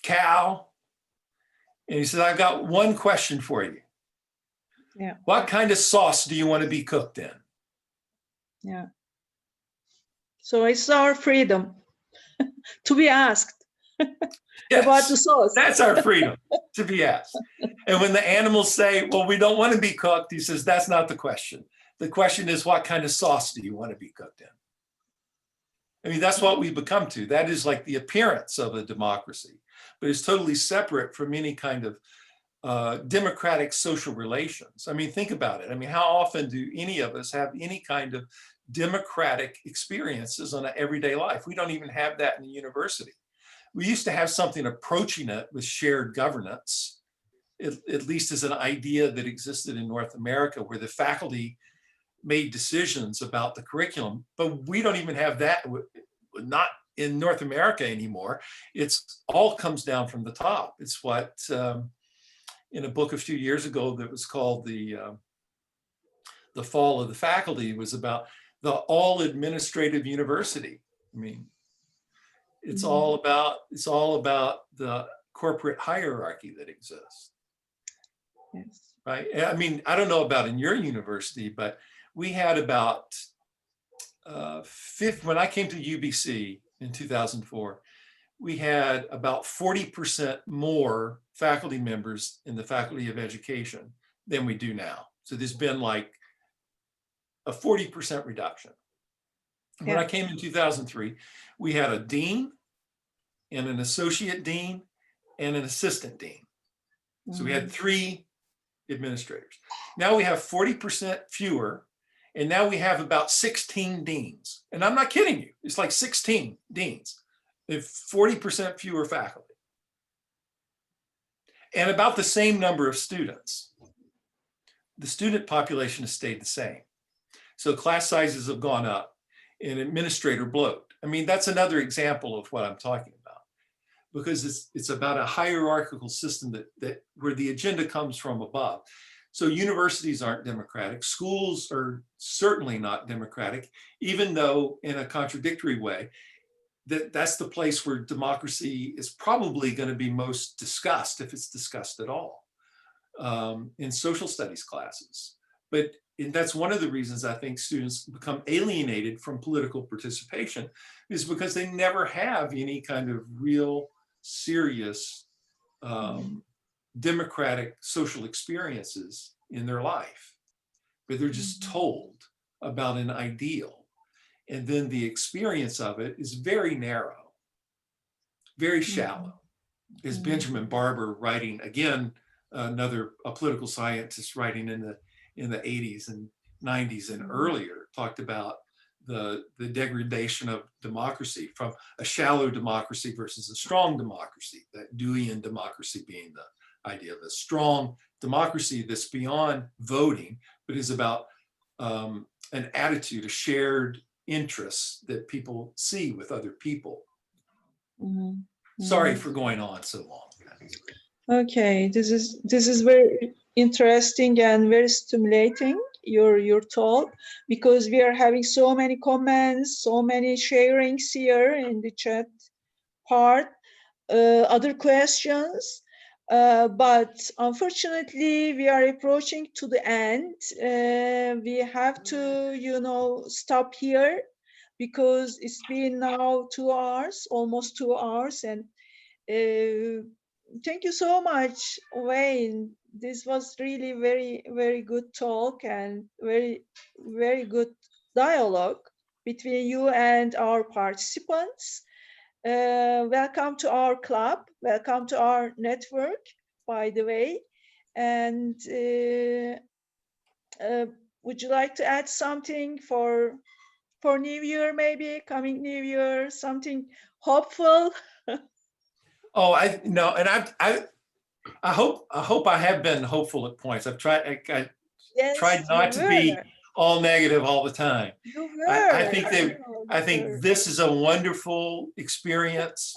cow. And he says, I've got one question for you. Yeah. What kind of sauce do you want to be cooked in? Yeah. So it's our freedom to be asked about the sauce. That's our freedom, to be asked. And when the animals say, well, we don't want to be cooked, he says, that's not the question. The question is, what kind of sauce do you want to be cooked in? I mean, that's what we've become to. That is like the appearance of a democracy, but it's totally separate from any kind of democratic social relations. I mean, think about it. I mean, how often do any of us have any kind of democratic experiences on an everyday life? We don't even have that in the university. We used to have something approaching it with shared governance, at least as an idea that existed in North America, where the faculty made decisions about the curriculum, but we don't even have that, not in North America anymore. It's all comes down from the top. It's what in a book a few years ago that was called The Fall of the Faculty, was about the all administrative university. I mean, it's all about the corporate hierarchy that exists. Yes. Right. I mean, I don't know about in your university, but we had about when I came to UBC in 2004, we had about 40% more faculty members in the Faculty of Education than we do now. So there's been like a 40% reduction. When I came in 2003, we had a dean and an associate dean and an assistant dean. So we had 3 administrators. Now we have 40% fewer, and now we have about 16 deans. And I'm not kidding you, it's like 16 deans, if 40% fewer faculty. And about the same number of students. The student population has stayed the same. So class sizes have gone up and administrator bloat. I mean, that's another example of what I'm talking about, because it's about a hierarchical system that where the agenda comes from above. So universities aren't democratic. Schools are certainly not democratic, even though in a contradictory way, that's the place where democracy is probably going to be most discussed, if it's discussed at all, in social studies classes. But that's one of the reasons I think students become alienated from political participation, is because they never have any kind of real, serious, democratic social experiences in their life. But they're just told about an ideal. And then the experience of it is very narrow, very shallow. Is Benjamin Barber writing, again, a political scientist writing in the 80s and 90s and earlier, talked about the degradation of democracy from a shallow democracy versus a strong democracy, that Deweyan democracy being the idea of a strong democracy that's beyond voting, but is about an attitude, a shared interests that people see with other people. Sorry for going on so long. Okay, this is very interesting and very stimulating, your talk, because we are having so many comments, so many sharings here in the chat part, other questions, but unfortunately we are approaching to the end. We have to, stop here, because it's been now 2 hours, almost 2 hours, and thank you so much, Wayne. This was really very, very good talk and very, very good dialogue between you and our participants. Welcome to our club. Welcome to our network, by the way. And would you like to add something for New Year, maybe coming New Year, something hopeful? Oh, I hope I have been hopeful at points. I've tried. I Yes, tried not to be all negative all the time. You were. I think this is a wonderful experience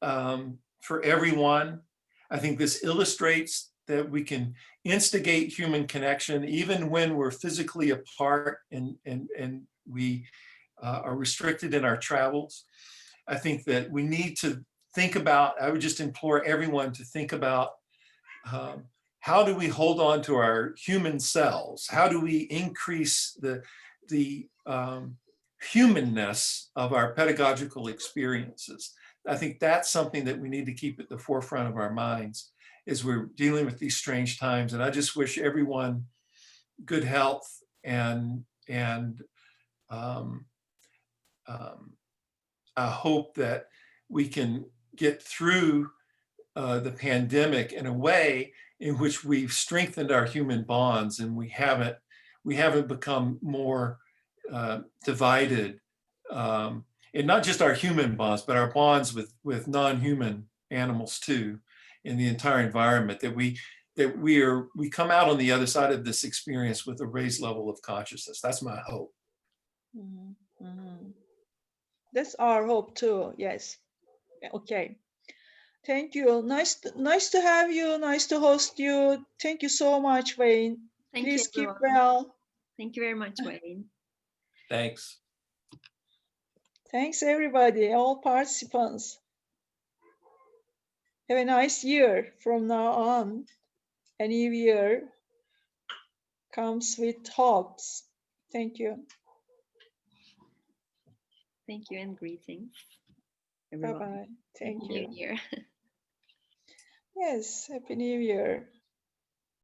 for everyone. I think this illustrates that we can instigate human connection even when we're physically apart and we are restricted in our travels. I think that we need to think about, I would just implore everyone to think about how do we hold on to our human selves? How do we increase the humanness of our pedagogical experiences? I think that's something that we need to keep at the forefront of our minds as we're dealing with these strange times. And I just wish everyone good health and I hope that we can get through the pandemic in a way in which we've strengthened our human bonds and we haven't become more divided, and not just our human bonds, but our bonds with non-human animals too, in the entire environment, that we come out on the other side of this experience with a raised level of consciousness. That's my hope. That's our hope too. Yes. Okay. Thank you. Nice to have you. Nice to host you. Thank you so much, Wayne. Please keep well. Thank you very much, Wayne. Thanks. Thanks, everybody, all participants. Have a nice year from now on. A new year comes with hopes. Thank you. Thank you and greetings. Bye-bye. Thank you. Happy New Year. Yes, Happy New Year.